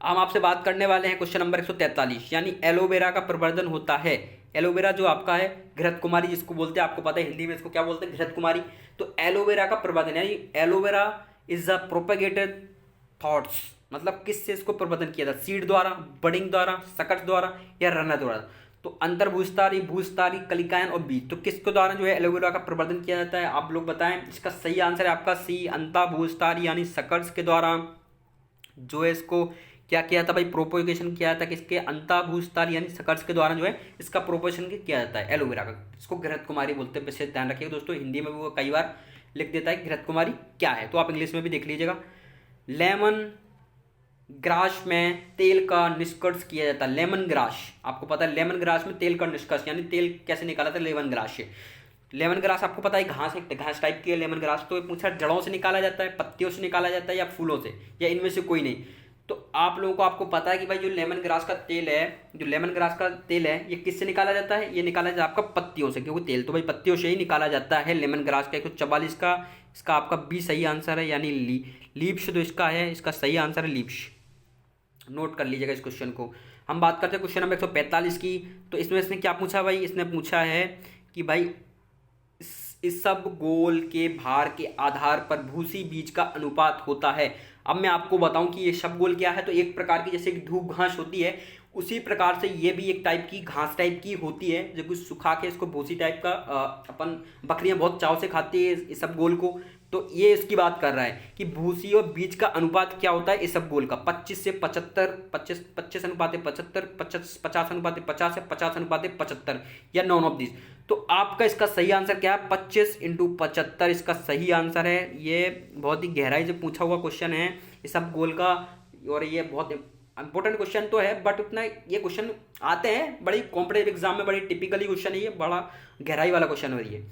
हम आपसे बात करने वाले हैं क्वेश्चन नंबर 143, यानी एलोवेरा का प्रवर्धन होता है। एलोवेरा जो आपका है घृत कुमारी जिसको बोलते हैं, आपको पता है हिंदी में इसको क्या बोलते हैं? घृत कुमारी। तो एलोवेरा का प्रवर्धन, यानी aloe vera is a propagated thoughts, मतलब किससे इसको प्रवर्धन किया जाता? सीड द्वारा, बडिंग द्वारा, सकट द्वारा या रनर द्वारा? तो अंतर्भूस्तारी, भूस्तारी, कलिकायन और बीज। तो किसके द्वारा जो है एलोवेरा का प्रवर्धन किया जाता है? आप लोग बताएं। इसका सही आंसर है आपका सी, अंतर्भूस्तारी यानी सकट्स के द्वारा जो है इसको क्या किया था भाई? प्रोपोगेशन किया था किसके? अंतर्भूस्तारी यानी सकट्स के द्वारा जो है इसका प्रोपोगेशन किया जाता है एलोवेरा का। इसको घृत कुमारी बोलते हैं, विशेष ध्यान रखिएगा दोस्तों। हिंदी में भी वो कई बार लिख देता है घृत कुमारी क्या है, तो आप इंग्लिश में भी देख लीजिएगा। लेमन ग्रास में तेल का निष्कर्ष किया जाता है। लेमन ग्रास, आपको पता है लेमन ग्रास में तेल का निष्कर्ष, यानी तेल कैसे निकाला था? लेमन ग्रास से। लेमन ग्रास आपको पता है घास टाइप की है लेमन ग्रास। तो पूछा जड़ों से निकाला जाता है, पत्तियों से निकाला जाता है या फूलों से, या इनमें से कोई नहीं? तो आप लोगों को आपको पता है कि भाई जो लेमन ग्रास का तेल है ये किससे निकाला जाता है? ये निकाला जाता है आपका पत्तियों से, क्योंकि तेल तो भाई पत्तियों से ही निकाला जाता है लेमन ग्रास का। 144 का इसका आपका बी सही आंसर है, यानी लीप्स जो इसका है, इसका सही आंसर है लीप्स। नोट कर लीजिएगा इस क्वेश्चन को। हम बात करते हैं क्वेश्चन नंबर 145 की। तो इसमें इसने क्या पूछा भाई? इसने पूछा है कि भाई इस सब गोल के भार के आधार पर भूसी बीज का अनुपात होता है। अब मैं आपको बताऊं कि ये सब गोल क्या है। तो एक प्रकार की जैसे धूप घास होती है, उसी प्रकार से ये भी एक टाइप की घास टाइप की होती है, जो कुछ सुखा के इसको भूसी टाइप का अपन बकरियां बहुत चाव से खाती है इस सब गोल को। तो ये इसकी बात कर रहा है कि भूसी और बीज का अनुपात क्या होता है इस सब गोल का? 25 से 75, 25 अनुपात 75, 50 अनुपात 50 या 50 अनुपात 75 या नॉन ऑफ दिस। तो आपका इसका सही आंसर क्या है? 25 × 75 इसका सही आंसर है। ये बहुत ही गहराई से पूछा हुआ क्वेश्चन है इस सब गोल का, और ये बहुत इंपॉर्टेंट क्वेश्चन तो है, बट उतना ये क्वेश्चन आते हैं बड़ी कॉम्पिटेटिव एग्जाम में, बड़ी टिपिकली क्वेश्चन है ये, बड़ा गहराई वाला क्वेश्चन है ये।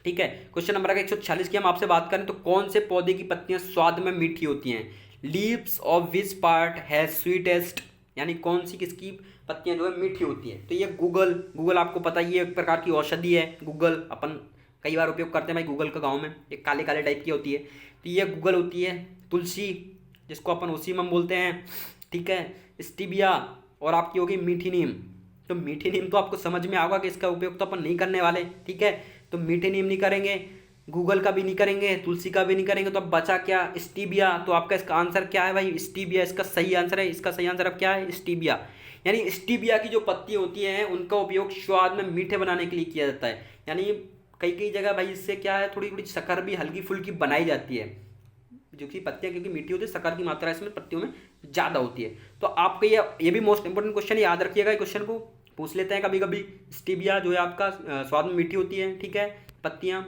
ठीक है, क्वेश्चन नंबर 146 की हम आपसे बात करें तो कौन से पौधे की पत्तियां स्वाद में मीठी होती हैं? Leaves of which part has sweetest, यानी कौन सी किसकी पत्तियां जो है मीठी होती हैं? तो ये गूगल आपको पता है ये एक प्रकार की औषधि है। गूगल अपन कई बार उपयोग करते हैं भाई गूगल का गाँव में, एक काले काले टाइप की होती है। तो ये गूगल होती है। तुलसी जिसको अपन ओसीमम बोलते हैं, ठीक है, स्टीबिया, और आपकी होगी मीठी नीम। तो मीठी नीम तो आपको समझ में आएगा कि इसका उपयोग तो अपन नहीं करने वाले, ठीक है। तो मीठी नीम नहीं करेंगे, गूगल का भी नहीं करेंगे, तुलसी का भी नहीं करेंगे, तो अब बचा क्या? स्टीबिया। तो आपका इसका आंसर क्या है भाई? स्टीबिया इसका सही आंसर है। इसका सही आंसर अब क्या है? स्टीबिया। यानी स्टीबिया की जो पत्ती होती हैं उनका उपयोग स्वाद में मीठे बनाने के लिए किया जाता है। यानी कई जगह भाई इससे क्या है, थोड़ी थोड़ी शक्कर भी हल्की फुल्की बनाई जाती है, जो कि पत्तियां क्योंकि मीठी होती है, शक्कर की मात्रा इसमें पत्तियों में ज़्यादा होती है। तो आपको ये भी मोस्ट इंपोर्टेंट क्वेश्चन याद रखिएगा, क्वेश्चन को पूछ लेते हैं कभी कभी। स्टीबिया जो है आपका स्वाद में मीठी होती है, ठीक है, पत्तियां।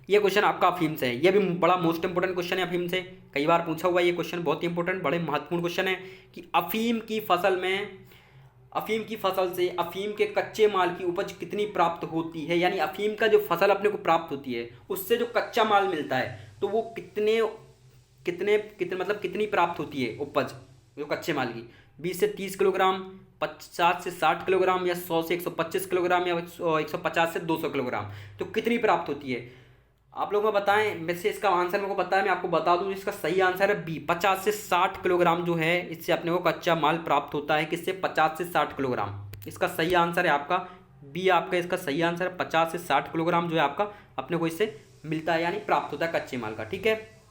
ये क्वेश्चन आपका अफीम से है, ये भी बड़ा मोस्ट इंपोर्टेंट क्वेश्चन है अफीम से। कई बार पूछा हुआ ये क्वेश्चन, बहुत ही इंपॉर्टेंट, बड़े महत्वपूर्ण क्वेश्चन है कि अफीम की फसल से अफीम के कच्चे माल की उपज कितनी प्राप्त होती है, यानी अफीम का जो फसल अपने को प्राप्त होती है उससे जो कच्चा माल मिलता है तो वो कितने कितने कितने मतलब कितनी प्राप्त होती है उपज जो कच्चे माल की, 20 से 30 किलोग्राम, 50 से 60 किलोग्राम, या 100 से 125 किलोग्राम, या 150 से 200 किलोग्राम, तो कितनी प्राप्त होती है। आप लोग बताएं, वैसे इसका आंसर मेरे को पता है, मैं आपको बता दूं, इसका सही आंसर है बी, 50 से 60 किलोग्राम जो है इससे अपने को कच्चा माल प्राप्त होता है। किससे? 50 से 60 किलोग्राम। इसका सही आंसर है आपका बी, आपका इसका सही आंसर है 50 से 60 किलोग्राम जो है आपका अपने को इससे मिलता है, यानी प्राप्त होता है कच्चे माल का। ठीक है,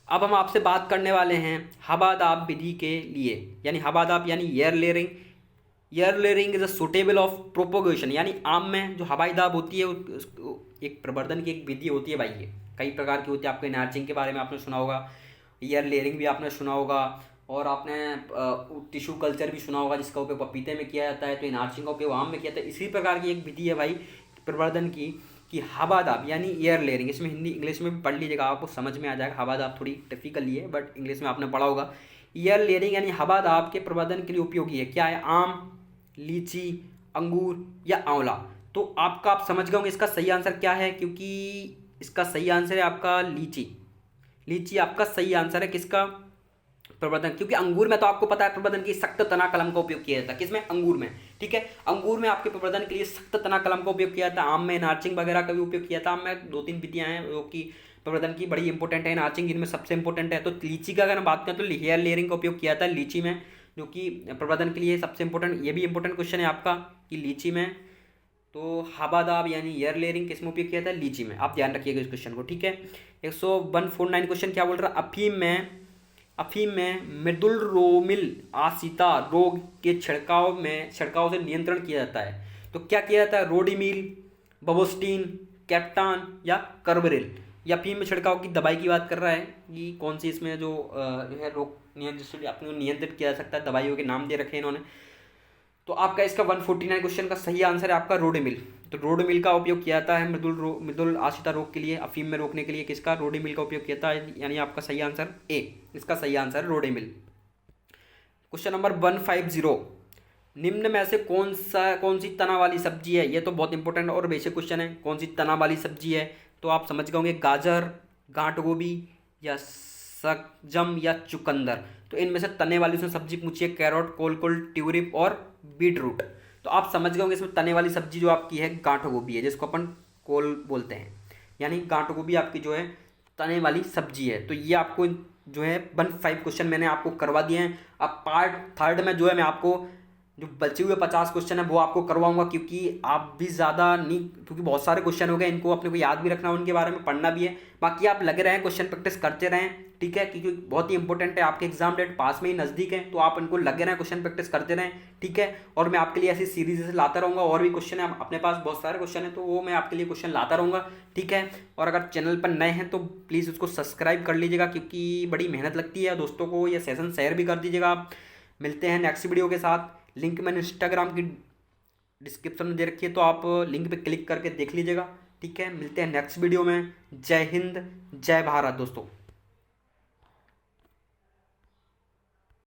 अब हम आपसे बात करने वाले हैं हवादाब विधि के लिए, यानी हवादाब यानी air layering. Air layering is a suitable of propagation, यानी आम में जो हवाई दाब होती है एक प्रवर्धन की एक विधि होती है भाई। ये कई प्रकार की होती है, आपके नार्चिंग के बारे में आपने सुना होगा, एयर लेयरिंग भी आपने सुना होगा, और आपने टिश्यू कल्चर भी सुना होगा जिसका उपयोग पपीते में किया जाता है, तो नार्चिंग का उपयोग आम में किया जाता है। इसी प्रकार की एक विधि है भाई प्रवर्धन की कि हवादाब यानी एयर लेयरिंग। इसमें हिंदी इंग्लिश में भी पढ़ लीजिएगा, आपको समझ में आ जाएगा। हवादाब थोड़ी टिपिकली है बट इंग्लिश में आपने पढ़ा होगा। एयर लेयरिंग यानी हवादाब के प्रवर्धन के लिए उपयोगी है। क्या है? आम, लीची, अंगूर या आंवला। तो आपका आप समझ गए होंगे इसका सही आंसर क्या है, क्योंकि इसका सही आंसर है आपका लीची। लीची आपका सही आंसर है किसका? प्रवर्धन। क्योंकि अंगूर में तो आपको पता है प्रवर्धन की सख्त तना कलम का उपयोग किया जाता है। किसमें? अंगूर में। ठीक है, अंगूर में आपके प्रवर्धन के लिए सख्त तना कलम का उपयोग किया जाता है। आम में नार्चिंग वगैरह का भी उपयोग किया जाता है। आम में 2-3 विधियां हैं जो कि प्रवर्धन की बड़ी इंपॉर्टेंट है, नार्चिंग इनमें सबसे इंपॉर्टेंट है। तो लीची का अगर हम बात करें तो हेयर लेयरिंग का उपयोग किया जाता है लीची में, जो कि प्रवर्धन के लिए सबसे इंपॉर्टेंट, ये भी इंपॉर्टेंट क्वेश्चन है आपका कि लीची में। तो हवादाब यानी एयर लेयरिंग किस में उपयोग किया था? लीची में। आप ध्यान रखिएगा इस क्वेश्चन को। ठीक है, 149 क्वेश्चन क्या बोल रहा है? अफीम में मृदुल रोमिल आसिता रोग के छिड़काव से नियंत्रण किया जाता है। तो क्या किया जाता है? रोडिमिल, बबोस्टीन, कैप्टान या कर्बरिल। या अफीम में छिड़काव की दवाई की बात कर रहा है कि कौन सी इसमें जो है रोग नियंत्रित अपने नियंत्रित किया जा सकता है, दवाइयों के नाम दे रखे हैं इन्होंने। तो आपका इसका 149 क्वेश्चन का सही आंसर है आपका रोडेमिल। तो रोडेमिल का उपयोग किया जाता है मृदुल आशिता रोग के लिए, अफीम में रोकने के लिए। किसका? रोडेमिल का उपयोग किया जाता है, यानी आपका सही आंसर ए, इसका सही आंसर है रोडेमिल। क्वेश्चन नंबर 150, निम्न में से कौन सी तना वाली सब्जी है? ये तो बहुत इंपॉर्टेंट और बेसिक क्वेश्चन है। कौन सी तना वाली सब्जी है? तो आप समझ गए होंगे, गाजर, गांठ गोभी या सकजम या चुकंदर। तो इनमें से तने वाली उसने सब्जी पूछी है, कैरोट, कोलकोल, ट्यूलिप और बीट रूट। तो आप समझ गए होंगे इसमें तने वाली सब्जी जो आपकी है गांठ गोभी है, जिसको अपन कोल बोलते हैं, यानी गांठ गोभी आपकी जो है तने वाली सब्जी है। तो ये आपको जो है 15 क्वेश्चन मैंने आपको करवा दिए हैं। अब पार्ट 3 में जो है मैं आपको जो बचे हुए 50 क्वेश्चन है वो आपको करवाऊंगा, क्योंकि आप भी ज़्यादा नहीं, क्योंकि बहुत सारे क्वेश्चन हो गए, इनको अपने को याद भी रखना, उनके बारे में पढ़ना भी है। बाकी आप लगे रहें, क्वेश्चन प्रैक्टिस करते रहें। ठीक है, क्योंकि बहुत ही इंपॉर्टेंट है, आपके एग्जाम डेट पास में ही नज़दीक है, तो आप इनको लगे रहें, क्वेश्चन प्रैक्टिस करते रहें। ठीक है, और मैं आपके लिए ऐसी सीरीज से लाता रहूँगा। और भी क्वेश्चन है अपने पास, बहुत सारे क्वेश्चन है, तो वो मैं आपके लिए क्वेश्चन लाता रहूँगा। ठीक है, और अगर चैनल पर नए हैं तो प्लीज़ उसको सब्सक्राइब कर लीजिएगा, क्योंकि बड़ी मेहनत लगती है। दोस्तों को ये सेशन शेयर भी कर दीजिएगा आप। मिलते हैं नेक्स्ट वीडियो के साथ। लिंक मैंने इंस्टाग्राम की डिस्क्रिप्शन में दे रखी है, तो आप लिंक पे क्लिक करके देख लीजिएगा। ठीक है, मिलते हैं नेक्स्ट वीडियो में। जय हिंद, जय भारत दोस्तों।